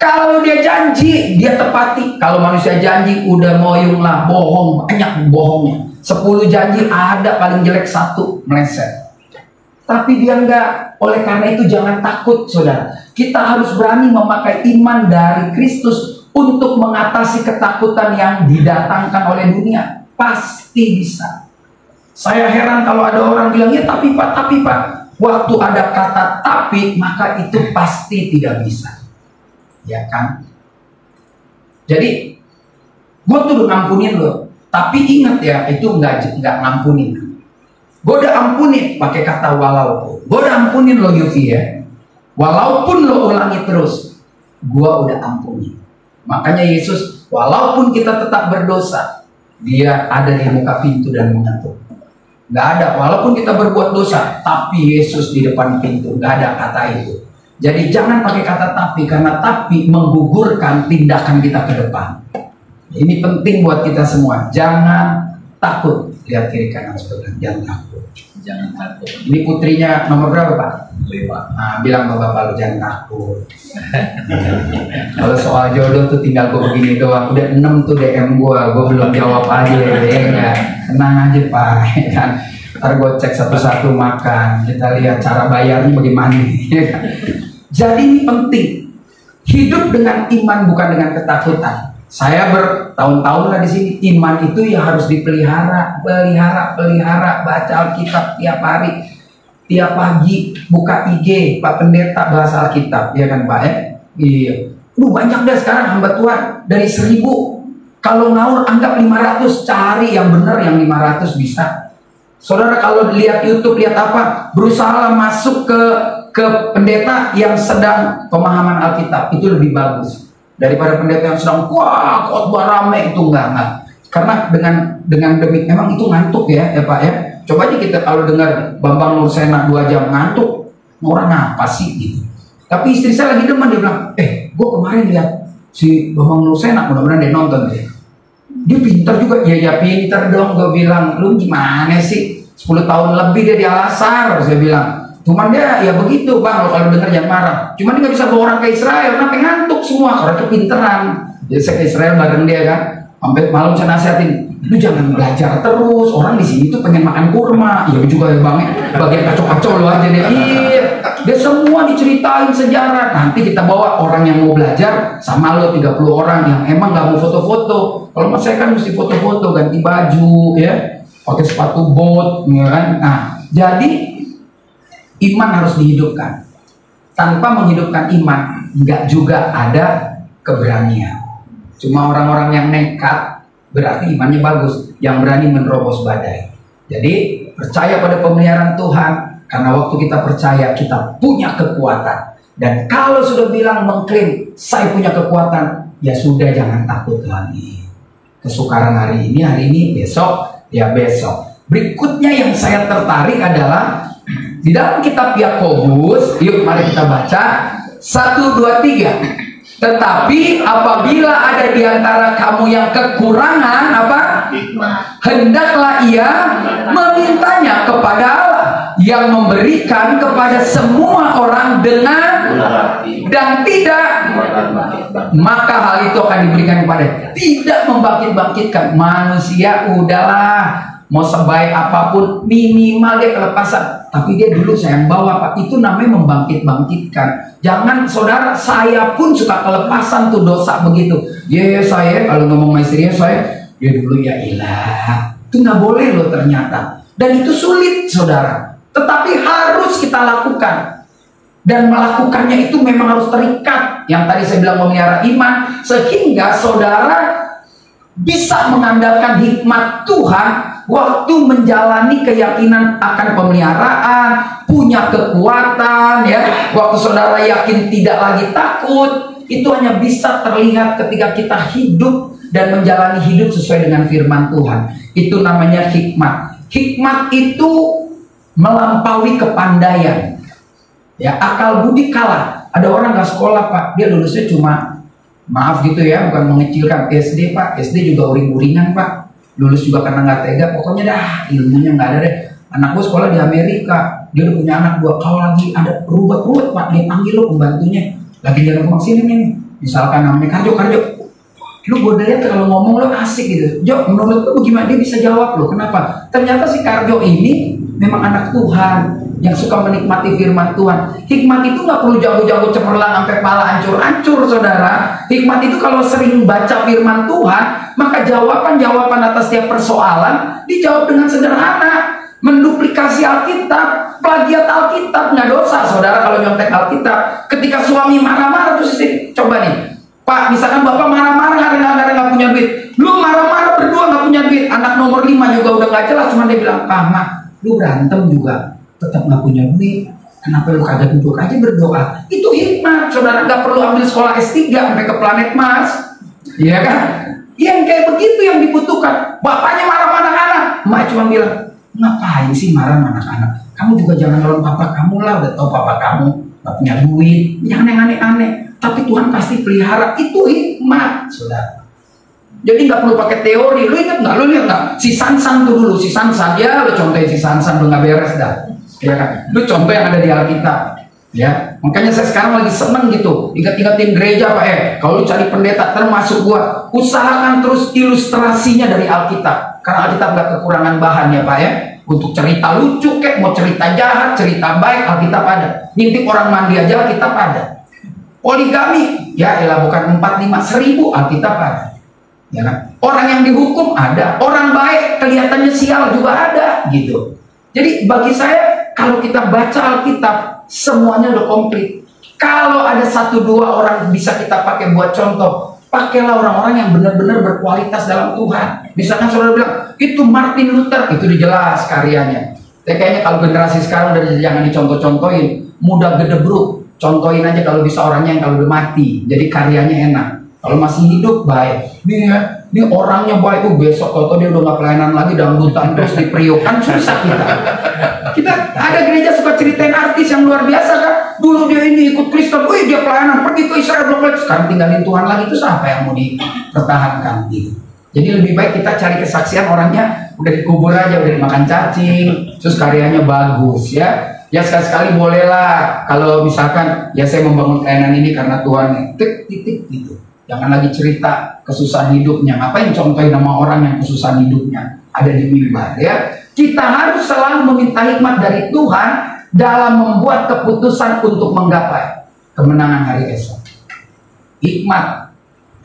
Speaker 2: Kalau dia janji, dia tepati. Kalau manusia janji, udah moyong lah, bohong, banyak bohongnya. 10 janji ada paling jelek 1 meleset. Tapi dia enggak. Oleh karena itu jangan takut, saudara. Kita harus berani memakai iman dari Kristus untuk mengatasi ketakutan yang didatangkan oleh dunia. Pasti bisa. Saya heran kalau ada orang bilang, ya tapi Pak. Waktu ada kata tapi, maka itu pasti tidak bisa. Ya kan? Jadi gue tuh udah ngampunin lo, tapi ingat ya, itu nggak ngampunin. Gue udah ampunin, pakai kata walaupun. Gue udah ampunin lo Yufi ya. Walaupun lo ulangi terus, gue udah ampunin. Makanya Yesus, walaupun kita tetap berdosa, dia ada di muka pintu dan mengetuk. Nggak ada, walaupun kita berbuat dosa, tapi Yesus di depan pintu. Nggak ada kata itu. Jadi jangan pakai kata tapi, karena tapi menggugurkan tindakan kita ke depan. Ini penting buat kita semua. Jangan takut. Lihat kiri kanan sebelah. Jangan takut.
Speaker 3: Jangan takut.
Speaker 2: Ini putrinya nomor berapa Pak?
Speaker 3: 5.
Speaker 2: Nah, bilang ke bapak lu jangan takut. Kalau soal jodoh tuh tinggal gue begini doang. Udah 6 tuh DM gue belum jawab aja. Ya enggak. Tenang aja Pak. Kan. Ntar gue cek satu-satu makan. Kita lihat cara bayarnya bagaimana. Jadi ini penting. Hidup dengan iman bukan dengan ketakutan. Saya bertahun-tahun lah di sini. Iman itu ya harus dipelihara, pelihara. Baca Alkitab tiap hari, tiap pagi buka IG Pak Pendeta bahasa Alkitab, ya kan Pak ya? Iya. Banyak dah sekarang hamba Tuhan dari 1000. Kalau ngaur anggap 500, cari yang benar yang 500 bisa. Saudara kalau lihat YouTube lihat apa, berusaha masuk ke pendeta yang sedang pemahaman Alkitab, itu lebih bagus daripada pendeta yang sedang wah khotbah rame. Itu enggak. Karena dengan demi memang itu ngantuk ya Pak ya. Coba aja kita kalau dengar Bambang Nursena 2 jam ngantuk, orang apa sih gitu. Tapi istri saya lagi demen, dia bilang, gue kemarin lihat si Bambang Nursena, mudah-mudahan dia nonton dia pintar juga. Ya pintar dong, gue bilang, lu gimana sih, 10 tahun lebih dia di Al-Azhar, saya bilang. Cuman dia ya begitu Bang, kalau dengar jangan marah. Cuman dia gak bisa bawa orang ke Israel, sampai ngantuk semua. Orang itu pinteran. Jadi saya ke Israel bareng dia kan, sampai malam saya nasihatin, lu jangan belajar terus. Orang di sini tuh pengen makan kurma. Ya juga ya Bang, bagian kacau-kacau lo aja deh. Iya, dia semua diceritain sejarah. Nanti kita bawa orang yang mau belajar sama lo 30 orang yang emang gak mau foto-foto. Kalau mas saya kan mesti foto-foto, ganti baju ya, pakai sepatu bot, ya kan. Nah, jadi iman harus dihidupkan. Tanpa menghidupkan iman, nggak juga ada keberanian. Cuma orang-orang yang nekat, berarti imannya bagus. Yang berani menerobos badai. Jadi percaya pada pemeliharaan Tuhan, Karena waktu kita percaya, kita punya kekuatan. Dan kalau sudah bilang mengklaim saya punya kekuatan, ya sudah, jangan takut lagi. Kesukaran hari ini, besok, ya besok. Berikutnya yang saya tertarik adalah di dalam kitab Yakobus. Yuk mari kita baca 1, 2, 3. Tetapi apabila ada di antara kamu yang kekurangan apa? Hendaklah ia memintanya kepada Allah yang memberikan kepada semua orang dengan dan tidak, maka hal itu akan diberikan kepada. Tidak membangkit-bangkitkan manusia. Udahlah, mau sebaik apapun minimal dia kelepasan. Tapi dia dulu saya yang bawa, Pak. Itu namanya membangkit-bangkitkan. Jangan, saudara, saya pun suka kelepasan tuh dosa begitu. Ya saya kalau ngomong sama istrinya, saya ya dulu ya ilah. Itu nggak boleh loh ternyata. Dan itu sulit, saudara. Tetapi harus kita lakukan. Dan melakukannya itu memang harus terikat. Yang tadi saya bilang memelihara iman. Sehingga saudara bisa mengandalkan hikmat Tuhan waktu menjalani keyakinan akan pemeliharaan, punya kekuatan, ya. Waktu saudara yakin tidak lagi takut, itu hanya bisa terlihat ketika kita hidup dan menjalani hidup sesuai dengan firman Tuhan. Itu namanya hikmat. Hikmat itu melampaui kepandaian. Ya, akal budi kalah. Ada orang nggak sekolah, Pak, dia lulusnya cuma, maaf gitu ya, bukan mengecilkan, SD, Pak. SD juga uring-uringan, Pak. Lulus juga karena nggak tega. Pokoknya dah ilmunya nggak ada deh. Anak gue sekolah di Amerika, dia udah punya anak 2. Kalau lagi ada ruwet-ruwet, Pak, dia panggil lo pembantunya. Lagi jalan ke sini nih, misalkan namanya Karjo. Lu gue lihat kalau ngomong lo asik gitu. Jo, menurut lu bagaimana? Dia bisa jawab lo. Kenapa? Ternyata si Karjo ini memang anak Tuhan yang suka menikmati firman Tuhan. Hikmat itu nggak perlu jago-jago cemerlang sampai kepala hancur-hancur, saudara. Hikmat itu kalau sering baca firman Tuhan, maka jawaban-jawaban atas setiap persoalan dijawab dengan sederhana. Menduplikasi Alkitab, plagiat Alkitab, nggak dosa, saudara, kalau nyontek Alkitab. Ketika suami marah-marah, terus istri, coba nih, Pak, misalkan bapak marah-marah karena nggak punya duit, lu marah-marah berdua nggak punya duit, anak nomor 5 juga udah nggak jelas, cuma dia bilang, Pak, Mak, lu berantem juga tetap nggak punya duit, kenapa lu kagak duduk aja berdoa? Itu hikmat, saudara. Nggak perlu ambil sekolah S3 sampai ke planet Mars, iya kan? Yang kayak begitu yang dibutuhkan. Bapaknya marah-marah anak, Mak cuma bilang, ngapain sih marah anak-anak? Kamu juga jangan lawan papa kamu lah, udah tau papa kamu nggak punya duit, jangan yang aneh-aneh. Tapi Tuhan pasti pelihara. Itu hikmat, saudara. Jadi nggak perlu pakai teori. Lu ingat nggak? Lu lihat nggak? Si Sansan tuh dulu, si Sansan, ya lu contohin si Sansan, lu nggak beres dah, ya kan? Lu contoh yang ada di Alkitab, ya. Makanya saya sekarang lagi seneng gitu, ingat-ingatin gereja, Pak. Kalau lu cari pendeta, termasuk gua, usahakan terus ilustrasinya dari Alkitab, karena Alkitab nggak kekurangan bahan ya, Pak ya. Untuk cerita lucu, kayak mau cerita jahat, cerita baik, Alkitab ada. Ngintip orang mandi aja, Alkitab ada. Poligami, ya elah, bukan 4, 5, 1000, Alkitab ada. Ya kan? Orang yang dihukum ada, orang baik kelihatannya sial juga ada, gitu. Jadi bagi saya, kalau kita baca Alkitab, semuanya udah komplit. Kalau ada 1-2 orang bisa kita pakai buat contoh, pakailah orang-orang yang benar-benar berkualitas dalam Tuhan. Misalkan saudara bilang, itu Martin Luther, itu dijelas karyanya. Tapi kayaknya kalau generasi sekarang udah jangan dicontoh-contohin, mudah gedebruk. Contohin aja kalau bisa orangnya yang kalau udah mati, jadi karyanya enak. Kalau masih hidup baik. Ini orangnya baik, besok kalau dia udah nggak pelayanan lagi, dangdutan terus diperiokan, susah kita. Kita ada gereja suka ceritain artis yang luar biasa kan. Dulu dia ini ikut Kristen, wih dia pelayanan, pergi ke Israel, sekarang tinggalin Tuhan lagi, itu siapa yang mau dipertahankan gitu. Jadi lebih baik kita cari kesaksian orangnya udah dikubur aja, udah dimakan cacing, terus karyanya bagus ya. Ya sekali-sekali bolehlah kalau misalkan ya saya membangun pelayanan ini karena Tuhan, titik gitu. Jangan lagi cerita kesusahan hidupnya. Ngapain contohin nama orang yang kesusahan hidupnya ada di mimbar ya. Kita harus selalu meminta hikmat dari Tuhan dalam membuat keputusan untuk menggapai kemenangan hari esok. Hikmat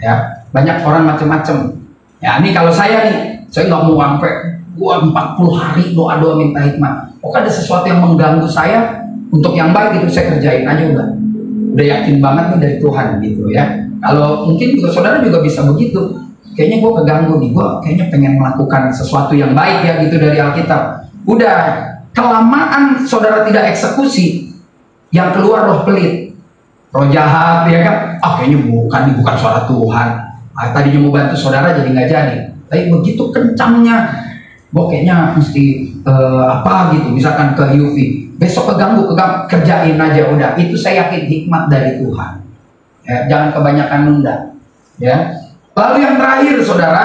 Speaker 2: ya, banyak orang macam-macam. Ya ini kalau saya nih, saya nggak mau sampai gua 40 hari doa-doa minta hikmat. Pokoknya ada sesuatu yang mengganggu saya untuk yang baik itu saya kerjain aja udah yakin banget nih dari Tuhan gitu ya. Kalau mungkin juga saudara juga bisa begitu. Kayaknya gue keganggu nih, gue kayaknya pengen melakukan sesuatu yang baik ya gitu dari Alkitab. Udah kelamaan saudara tidak eksekusi, yang keluar roh pelit, roh jahat, ya kan? Kayaknya bukan suara Tuhan. Tadinya mau bantu saudara jadi nggak jadi. Tapi begitu kencangnya, kayaknya mesti gitu, misalkan ke UV, besok keganggu, kerjain aja udah. Itu saya yakin hikmat dari Tuhan. Ya, jangan kebanyakan nunda. Ya. Lalu yang terakhir saudara,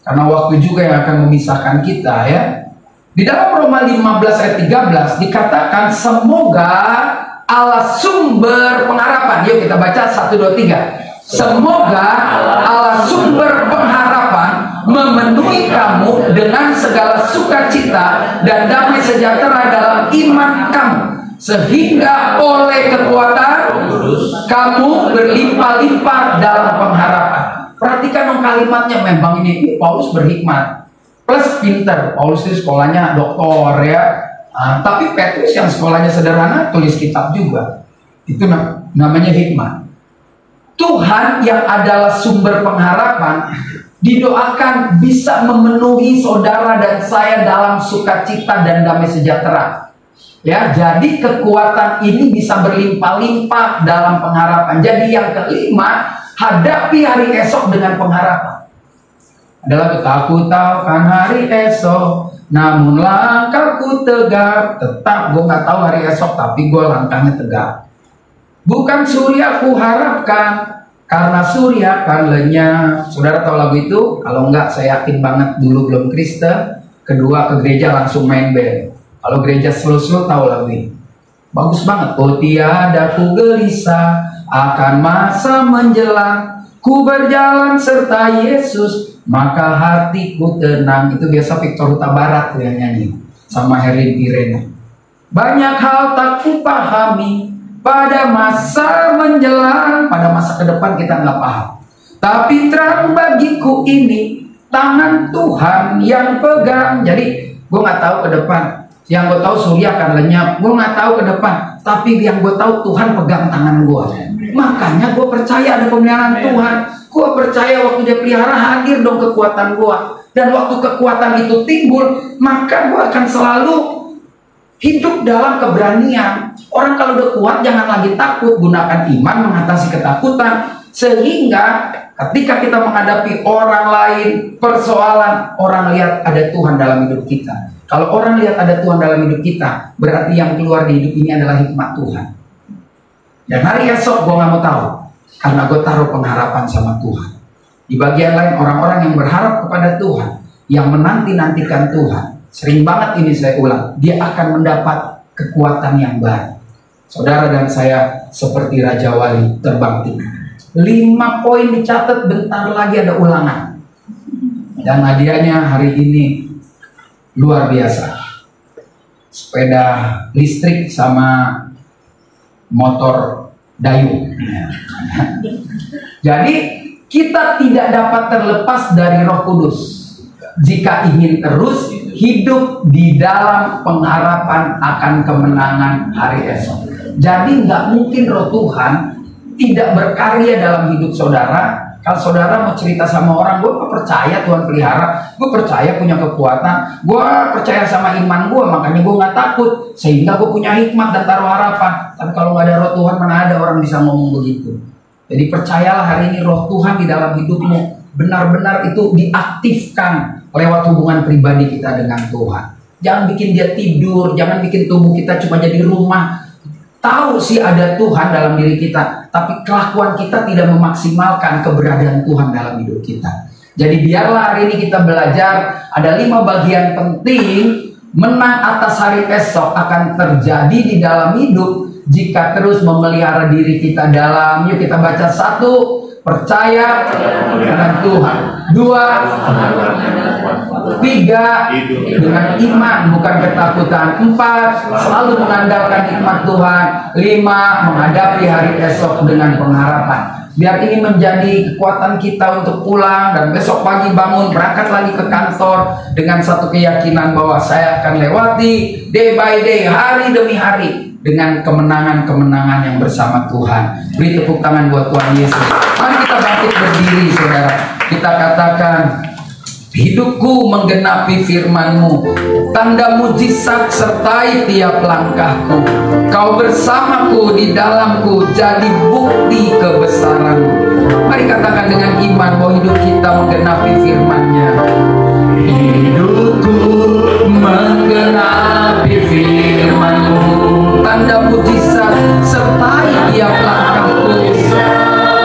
Speaker 2: karena waktu juga yang akan memisahkan kita ya. Di dalam Roma 15 ayat 13 dikatakan semoga Allah sumber pengharapan. Yuk kita baca 1, 2, 3. Semoga Allah sumber pengharapan memenuhi kamu dengan segala sukacita dan damai sejahtera dalam iman kamu, sehingga oleh kekuatan kamu berlimpah-limpah dalam pengharapan. Perhatikan dong kalimatnya, memang ini Paulus berhikmat plus pinter. Paulus itu sekolahnya doktor ya, tapi Petrus yang sekolahnya sederhana tulis kitab juga. Itu namanya hikmat. Tuhan yang adalah sumber pengharapan didoakan bisa memenuhi saudara dan saya dalam sukacita dan damai sejahtera. Ya, jadi kekuatan ini bisa berlimpah-limpah dalam pengharapan. Jadi yang kelima, hadapi hari esok dengan pengharapan. Adalah aku tahu kan hari esok, namun langkahku tegak. Tetap gue nggak tahu hari esok, tapi gue langkahnya tegak. Bukan surya ku harapkan, karena surya akan lenyap. Saudara tahu lagu itu? Kalau enggak, saya yakin banget dulu belum Kristen. Kedua ke gereja langsung main band. Kalau gereja slow-slow tahu lagu ini. Bagus banget. Oh tiada ku gelisah akan masa menjelang, ku berjalan serta Yesus, maka hatiku tenang. Itu biasa Victor Huta Barat tuh yang nyanyi sama Herlin Pirena. Banyak hal tak ku pahami pada masa menjelang, pada masa ke depan kita nggak paham. Tapi terang bagiku ini tangan Tuhan yang pegang. Jadi gue nggak tahu ke depan. Yang gue tahu surya akan lenyap. Gue nggak tahu ke depan. Tapi yang gue tahu Tuhan pegang tangan gue. Makanya gue percaya ada pemeliharaan Tuhan. Gue percaya waktu dia pelihara hadir dong kekuatan gue. Dan waktu kekuatan itu timbul, maka gue akan selalu hidup dalam keberanian. Orang kalau udah kuat jangan lagi takut. Gunakan iman mengatasi ketakutan. Sehingga ketika kita menghadapi orang lain, persoalan, orang lihat ada Tuhan dalam hidup kita. Kalau orang lihat ada Tuhan dalam hidup kita, berarti yang keluar di hidup ini adalah hikmat Tuhan. Dan hari esok gue gak mau tahu, karena gue taruh pengharapan sama Tuhan. Di bagian lain orang-orang yang berharap kepada Tuhan, yang menanti-nantikan Tuhan, sering banget ini saya ulang, dia akan mendapat kekuatan yang baru. Saudara dan saya seperti Raja Wali terbang tinggi. 5 poin dicatat, bentar lagi ada ulangan. Dan hadiahnya hari ini luar biasa. Sepeda listrik sama motor dayung. Jadi kita tidak dapat terlepas dari Roh Kudus jika ingin terus hidup di dalam pengharapan akan kemenangan hari esok. Jadi nggak mungkin Roh Tuhan tidak berkarya dalam hidup saudara. Kalau saudara mau cerita sama orang, gue percaya Tuhan pelihara, gue percaya punya kekuatan, gue percaya sama iman gue, makanya gue nggak takut, sehingga gue punya hikmat dan taruh harapan. Tapi kalau nggak ada Roh Tuhan, mana ada orang bisa ngomong begitu. Jadi percayalah hari ini Roh Tuhan di dalam hidupmu benar-benar itu diaktifkan lewat hubungan pribadi kita dengan Tuhan. Jangan bikin dia tidur, jangan bikin tubuh kita cuma jadi rumah. Tahu sih ada Tuhan dalam diri kita, tapi kelakuan kita tidak memaksimalkan keberadaan Tuhan dalam hidup kita. Jadi biarlah hari ini kita belajar ada 5 bagian penting menang atas hari esok akan terjadi di dalam hidup jika terus memelihara diri kita dalam. Yuk kita baca 1, percaya dengan Tuhan. 2, 3, dengan iman bukan ketakutan. 4, selalu mengandalkan hikmat Tuhan. 5, menghadapi hari esok dengan pengharapan. Biar ini menjadi kekuatan kita untuk pulang dan besok pagi bangun berangkat lagi ke kantor dengan satu keyakinan bahwa saya akan lewati day by day, hari demi hari dengan kemenangan-kemenangan yang bersama Tuhan. Beri tepuk tangan buat Tuhan Yesus. Mari kita bangkit berdiri, saudara. Kita katakan, Hidupku menggenapi firman-Mu, tanda mujizat sertai tiap langkahku. Kau bersamaku, di dalamku, jadi bukti kebesaran-Mu. Mari katakan dengan iman bahwa hidup kita menggenapi firman-Nya. Hidupku menggenapi firman-Mu, tanda mujizat sertai tiap langkahku,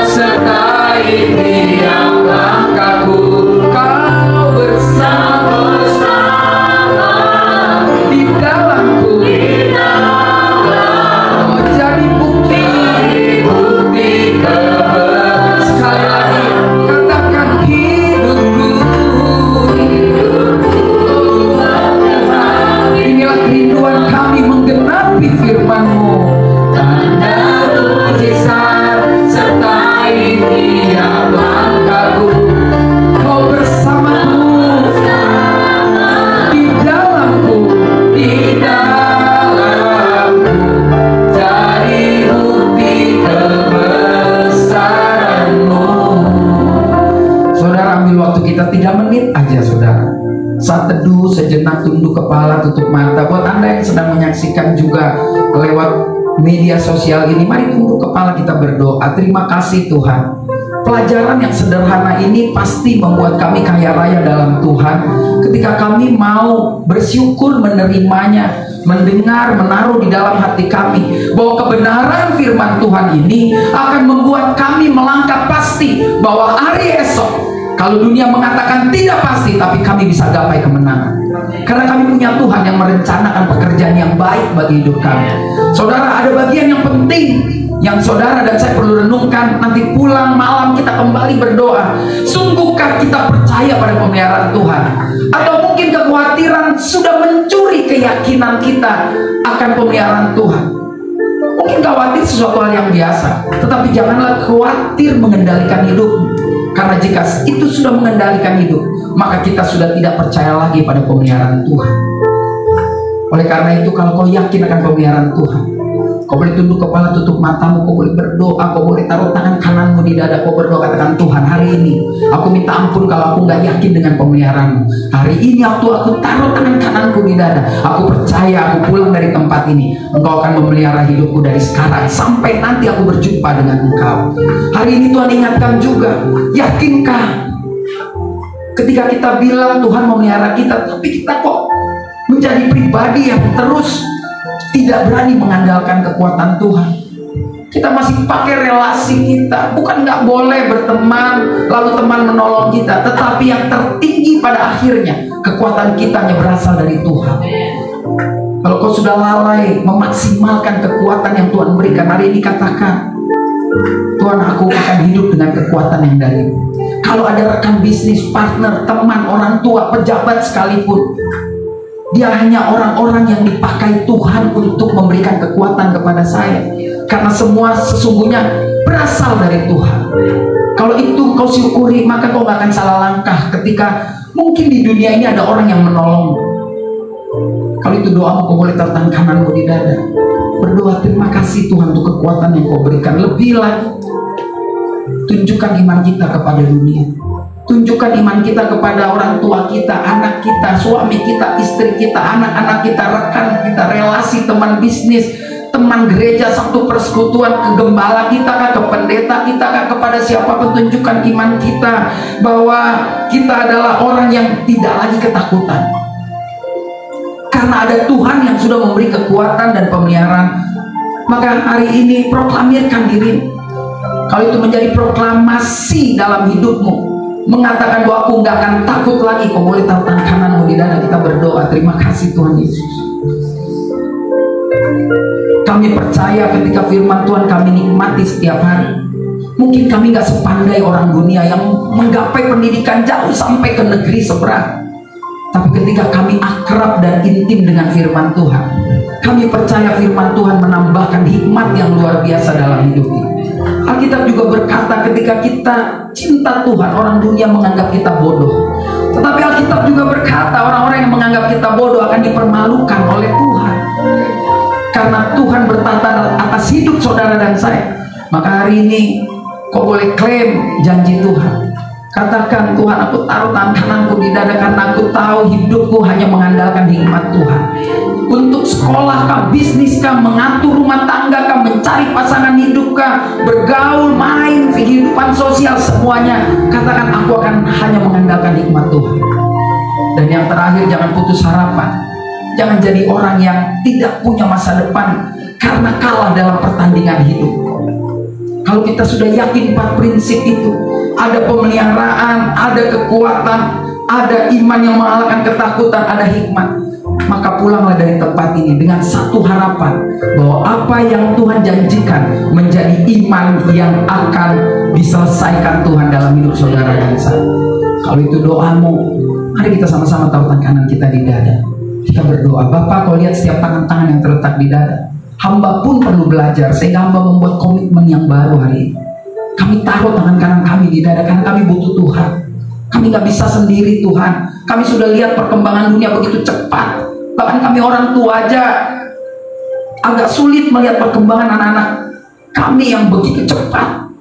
Speaker 2: sertai tiap langkahku. Kau bersama di dalamku, oh, jadi bukti kebesaran. Sekali lagi katakan hidupku. Inilah kerinduan kami menggenapi firman-Mu, tanda mujizat sertai tiap langkahku. Kau bersamaku, di dalamku, jadi bukti kebesaran-Mu. Saudara, ambil waktu kita 3 menit aja, saudara. Saat teduh sejenak, tunduk kepala, tutup mata. Buat Anda yang sedang menyaksikan juga lewat media sosial ini, mari tunduk kepala, kita berdoa. Terima kasih Tuhan. Pelajaran yang sederhana ini pasti membuat kami kaya raya dalam Tuhan. Ketika kami mau bersyukur menerimanya, mendengar, menaruh di dalam hati kami bahwa kebenaran firman Tuhan ini akan membuat kami melangkah pasti bahwa hari esok, kalau dunia mengatakan tidak pasti, tapi kami bisa gapai kemenangan. Karena kami punya Tuhan yang merencanakan pekerjaan yang baik bagi hidup kami. Saudara, ada bagian yang penting yang saudara dan saya perlu renungkan. Nanti pulang malam kita kembali berdoa. Sungguhkah kita percaya pada pemeliharaan Tuhan? Atau mungkin kekhawatiran sudah mencuri keyakinan kita akan pemeliharaan Tuhan? Mungkin khawatir sesuatu hal yang biasa, tetapi janganlah khawatir mengendalikan hidupmu. Karena jika itu sudah mengendalikan hidup, maka kita sudah tidak percaya lagi pada pemeliharaan Tuhan. Oleh karena itu, kalau kau yakin akan pemeliharaan Tuhan, kau boleh tunduk kepala, tutup matamu, kau boleh berdoa, kau boleh taruh tangan kananmu di dada, kau berdoa, katakan, Tuhan, hari ini aku minta ampun kalau aku nggak yakin dengan pemeliharaan-Mu. Hari ini waktu aku taruh tangan kananku di dada, aku percaya aku pulang dari tempat ini, Engkau akan memelihara hidupku dari sekarang sampai nanti aku berjumpa dengan Engkau. Hari ini Tuhan ingatkan juga, yakinkah ketika kita bilang Tuhan memelihara kita, tapi kita kok menjadi pribadi yang terus tidak berani mengandalkan kekuatan Tuhan. Kita masih pakai relasi kita. Bukan nggak boleh berteman lalu teman menolong kita, tetapi yang tertinggi pada akhirnya kekuatan kita hanya berasal dari Tuhan. Kalau kau sudah lalai memaksimalkan kekuatan yang Tuhan berikan, hari ini katakan, Tuhan, aku akan hidup dengan kekuatan yang dari-Mu. Kalau ada rekan bisnis, partner, teman, orang tua, pejabat sekalipun, dia hanya orang-orang yang dipakai Tuhan untuk memberikan kekuatan kepada saya. Karena semua sesungguhnya berasal dari Tuhan. Kalau itu kau syukuri, maka kau gak akan salah langkah ketika mungkin di dunia ini ada orang yang menolong. Kalau itu doamu, kau boleh taruh tangan kananmu di dada. Berdoa, terima kasih Tuhan untuk kekuatan yang kau berikan. Lebih lagi, tunjukkan iman kita kepada dunia. Tunjukkan iman kita kepada orang tua kita, anak kita, suami kita, istri kita, anak-anak kita, rekan kita, relasi, teman bisnis, teman gereja, satu persekutuan, ke gembala kita kah, ke pendeta kita kah, kepada siapapun. Tunjukkan iman kita bahwa kita adalah orang yang tidak lagi ketakutan. Karena ada Tuhan yang sudah memberi kekuatan dan pemeliharaan. Maka hari ini proklamirkan dirimu. Kalau itu menjadi proklamasi dalam hidupmu, mengatakan bahwa aku nggak akan takut lagi, kau boleh taruh tangan kananmu di dada. Kita berdoa, terima kasih Tuhan Yesus. Kami percaya ketika firman Tuhan kami nikmati setiap hari. Mungkin kami nggak sepandai orang dunia yang menggapai pendidikan jauh sampai ke negeri seberang. Tapi ketika kami akrab dan intim dengan firman Tuhan, kami percaya firman Tuhan menambahkan hikmat yang luar biasa dalam hidup kita. Alkitab juga berkata ketika kita cinta Tuhan, orang dunia menganggap kita bodoh. Tetapi Alkitab juga berkata orang-orang yang menganggap kita bodoh akan dipermalukan oleh Tuhan. Karena Tuhan bertata atas hidup saudara dan saya. Maka hari ini kau boleh klaim janji Tuhan. Katakan, Tuhan, aku taruh tangan kananku di dada karena aku tahu hidupku hanya mengandalkan hikmat Tuhan. Untuk sekolah kah, bisnis kah, mengatur rumah tangga kah, mencari pasangan hidup kah, bergaul, main, kehidupan sosial, semuanya. Katakan, aku akan hanya mengandalkan hikmat Tuhan. Dan yang terakhir, jangan putus harapan. Jangan jadi orang yang tidak punya masa depan karena kalah dalam pertandingan hidup. Kalau kita sudah yakin 4 prinsip itu, ada pemeliharaan, ada kekuatan, ada iman yang mengalahkan ketakutan, ada hikmat, maka pulanglah dari tempat ini dengan satu harapan bahwa apa yang Tuhan janjikan menjadi iman yang akan diselesaikan Tuhan dalam hidup saudara dan saya. Kalau itu doamu, mari kita sama-sama taruh tangan kanan kita di dada. Kita berdoa. Bapak, kau lihat setiap tangan-tangan yang terletak di dada. Hamba pun perlu belajar sehingga hamba membuat komitmen yang baru hari ini. Kami taruh tangan kanan kami di dada karena kami butuh Tuhan. Kami gak bisa sendiri, Tuhan. Kami sudah lihat perkembangan dunia begitu cepat. Bahkan kami orang tua aja agak sulit melihat perkembangan anak-anak kami yang begitu cepat.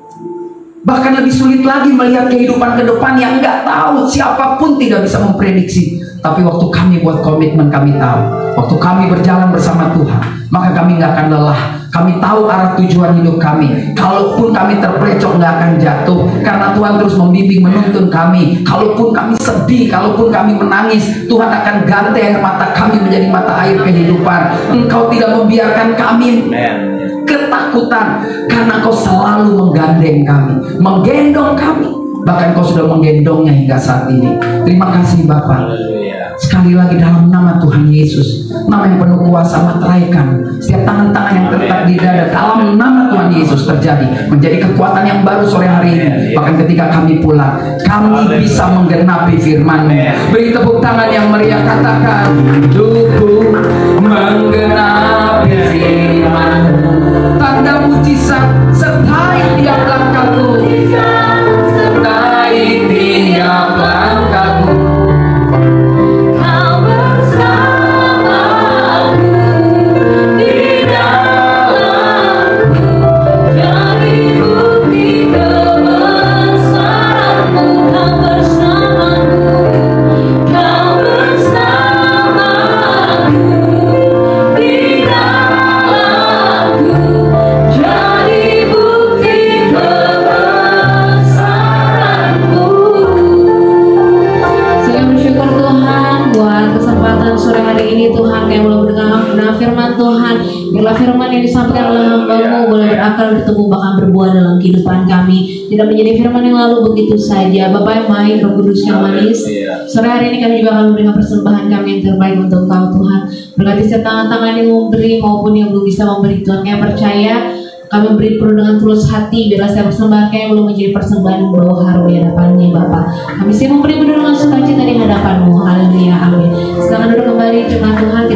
Speaker 2: Bahkan lebih sulit lagi melihat kehidupan ke depan yang nggak tahu, siapapun tidak bisa memprediksi. Tapi waktu kami buat komitmen, kami tahu. Waktu kami berjalan bersama Tuhan, maka kami nggak akan lelah. Kami tahu arah tujuan hidup kami. Kalaupun kami terplecok, nggak akan jatuh. Karena Tuhan terus membimbing, menuntun kami. Kalaupun kami sedih, kalaupun kami menangis, Tuhan akan ganti air mata kami menjadi mata air kehidupan. Engkau tidak membiarkan kami ketakutan, karena Kau selalu menggandeng kami, menggendong kami. Bahkan Kau sudah menggendongnya hingga saat ini. Terima kasih Bapak. Sekali lagi dalam nama Tuhan Yesus, nama yang penuh kuasa, materaikan setiap tangan-tangan yang terletak di dada. Dalam nama Tuhan Yesus terjadi, menjadi kekuatan yang baru sore hari ini. Bahkan ketika kami pulang, kami bisa menggenapi firman-Mu. Beri tepuk tangan yang meriah, katakan, hidupku menggenapi firman-Mu. Tanda mujizat sertai tiap langkahku, sertai tiap langkahku.
Speaker 1: Biarlah firman yang disampaikan oleh hamba-Mu boleh berakal, bertumbuh, bahkan berbuah dalam kehidupan kami. Tidak menjadi firman yang lalu begitu saja. Bapak yang baik, Roh Kudus yang manis, sore hari ini kami juga akan memberikan persembahan kami yang terbaik untuk Kau Tuhan. Berkati setiap tangan-tangan yang memberi maupun yang belum bisa memberi, Tuhan. Kami percaya kami beri penuh dengan tulus hati. Biarlah setiap persembahan kami belum menjadi persembahan yang membawa harum di hadapan-Mu, Bapak. Kami siap memberi penuh dengan sukacita di hadapan-Mu. Haleluya, amin. Silakan duduk kembali, firman Tuhan.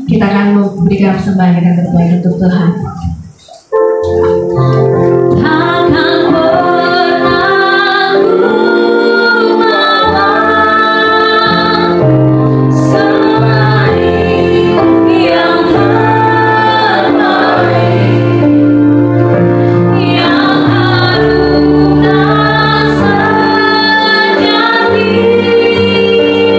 Speaker 1: Kita akan memberikan persembahan yang terbaik untuk Tuhan. Takkan pernah ku melawan selain yang terbaik, yang harum dan sejati di hadapan.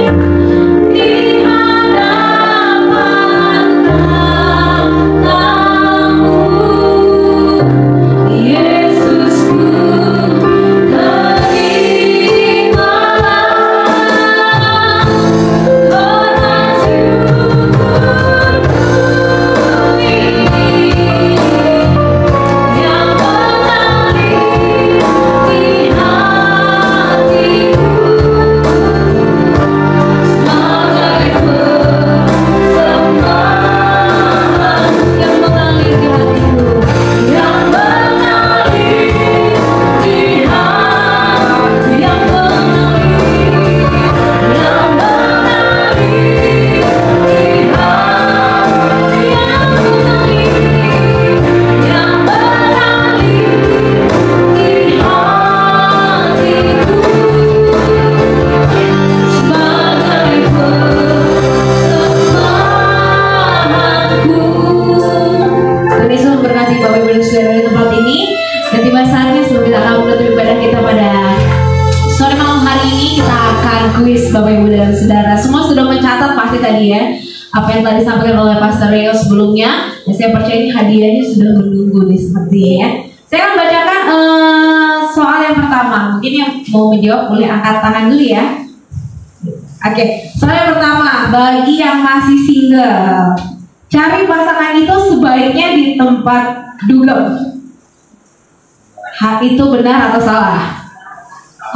Speaker 1: ya apa yang tadi disampaikan oleh Pastor Rio sebelumnya. Dan saya percaya ini hadiahnya sudah menunggu nih sepertinya ya. Saya akan bacakan soal yang pertama. Mungkin yang mau menjawab boleh angkat tangan dulu ya. Oke, soal yang pertama, bagi yang masih single, cari pasangan itu sebaiknya di tempat dugem. Hak itu benar atau salah?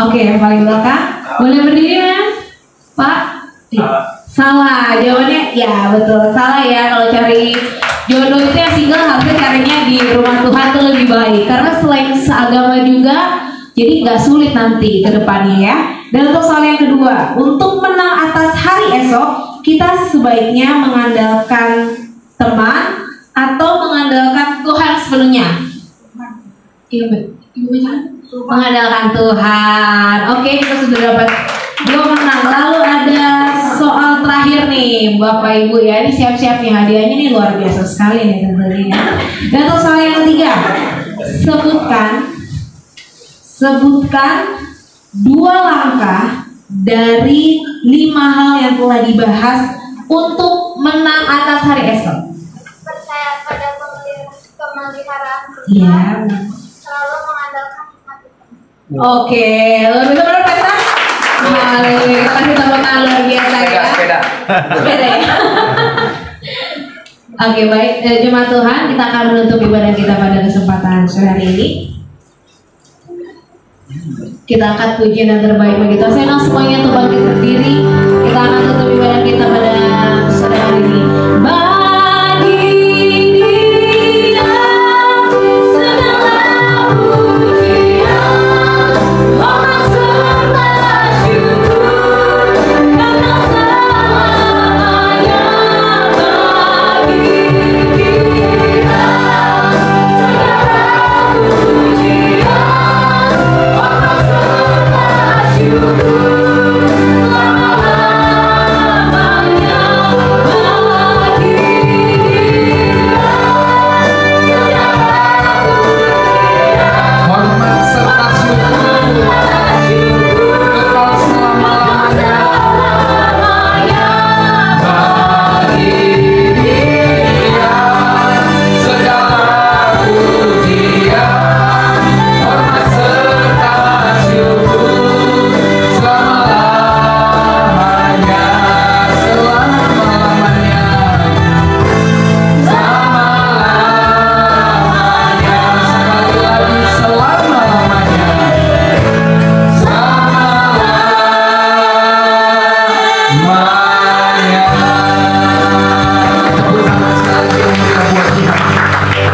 Speaker 1: Oke, yang paling belakang, boleh berdiri Mas? Pak? Salah, jawabannya ya betul, salah ya. Kalau cari jodoh itu yang single harusnya carinya di rumah Tuhan itu lebih baik. Karena selain seagama juga, jadi nggak sulit nanti ke depannya ya. Dan untuk soal yang kedua, untuk menang atas hari esok, kita sebaiknya mengandalkan teman atau mengandalkan Tuhan sepenuhnya. Iya betul. Mengandalkan Tuhan. Oke, kita sudah dapat 2 menang. Lalu ada soal terakhir nih, Bapak Ibu ya. Ini siap-siap nih, hadiahnya nih luar biasa sekali nih tentunya. Dan untuk soal yang ketiga, sebutkan 2 langkah dari 5 hal yang telah dibahas untuk menang atas hari esok.
Speaker 4: Percaya pada pemeliharaan Tuhan.
Speaker 1: Iya.
Speaker 4: Selalu mengandalkan hikmat Tuhan.
Speaker 1: Oke, luar biasa benar Pesta. Haleluya, kasih tepuk tangan luar biasa ya. Sepeda ya. Oke, baik, jemaat Tuhan, kita akan menutup ibadah kita pada kesempatan sore hari ini. Kita angkat pujian yang terbaik bagi Tuhan. Saya mau semuanya untuk bangkit berdiri. Kita akan tutup ibadah kita pada sore hari ini. Bagi Dia segala pujian, hormat serta syukur, karena selamanya bagi Dia segala pujian.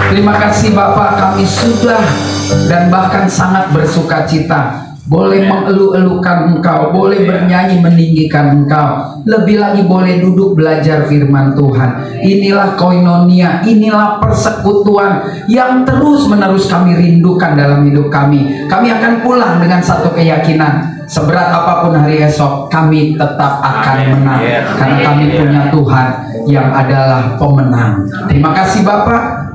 Speaker 2: Terima kasih Bapak, kami sudah dan bahkan sangat bersuka cita boleh mengeluh-elukan Engkau, boleh bernyanyi meninggikan Engkau, lebih lagi boleh duduk belajar firman Tuhan. Inilah koinonia, inilah persekutuan yang terus-menerus kami rindukan dalam hidup kami. Kami akan pulang dengan satu keyakinan, seberat apapun hari esok kami tetap akan menang, karena kami punya Tuhan yang adalah pemenang. Terima kasih Bapak.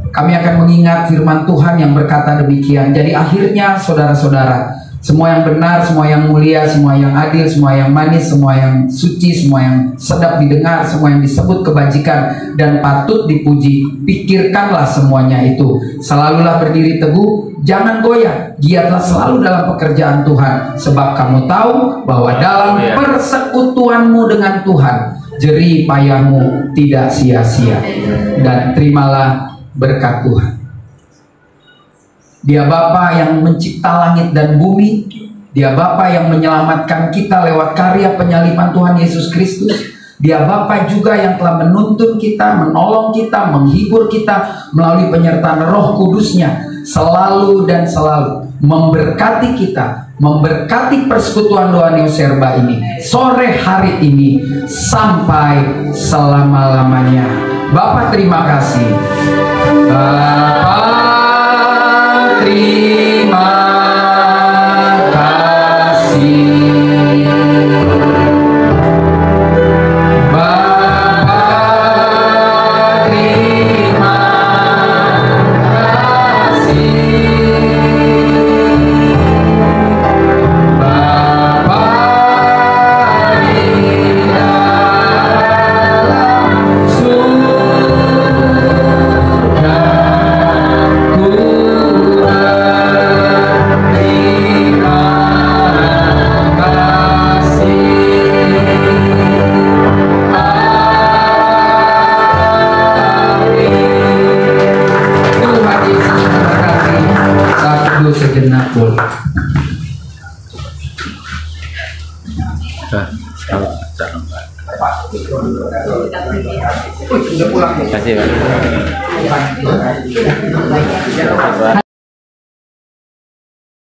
Speaker 2: Kami akan mengingat firman Tuhan yang berkata demikian. Jadi akhirnya saudara-saudara, semua yang benar, semua yang mulia, semua yang adil, semua yang manis, semua yang suci, semua yang sedap didengar, semua yang disebut kebajikan dan patut dipuji, pikirkanlah semuanya itu. Selalulah berdiri teguh, jangan goyah, giatlah selalu dalam pekerjaan Tuhan, sebab kamu tahu bahwa dalam persekutuanmu dengan Tuhan, jerih payahmu tidak sia-sia. Dan terimalah berkat Tuhan. Dia Bapa yang mencipta langit dan bumi. Dia Bapa yang menyelamatkan kita lewat karya penyaliban Tuhan Yesus Kristus. Dia Bapa juga yang telah menuntun kita, menolong kita, menghibur kita melalui penyertaan Roh Kudus-Nya, selalu dan selalu memberkati kita, memberkati persekutuan doa Neo Serba ini sore hari ini sampai selama-lamanya. Bapak terima kasih. Bapak terima kasih. Bapak terima kasih. Bapak terima
Speaker 3: Terima kasih, Pak.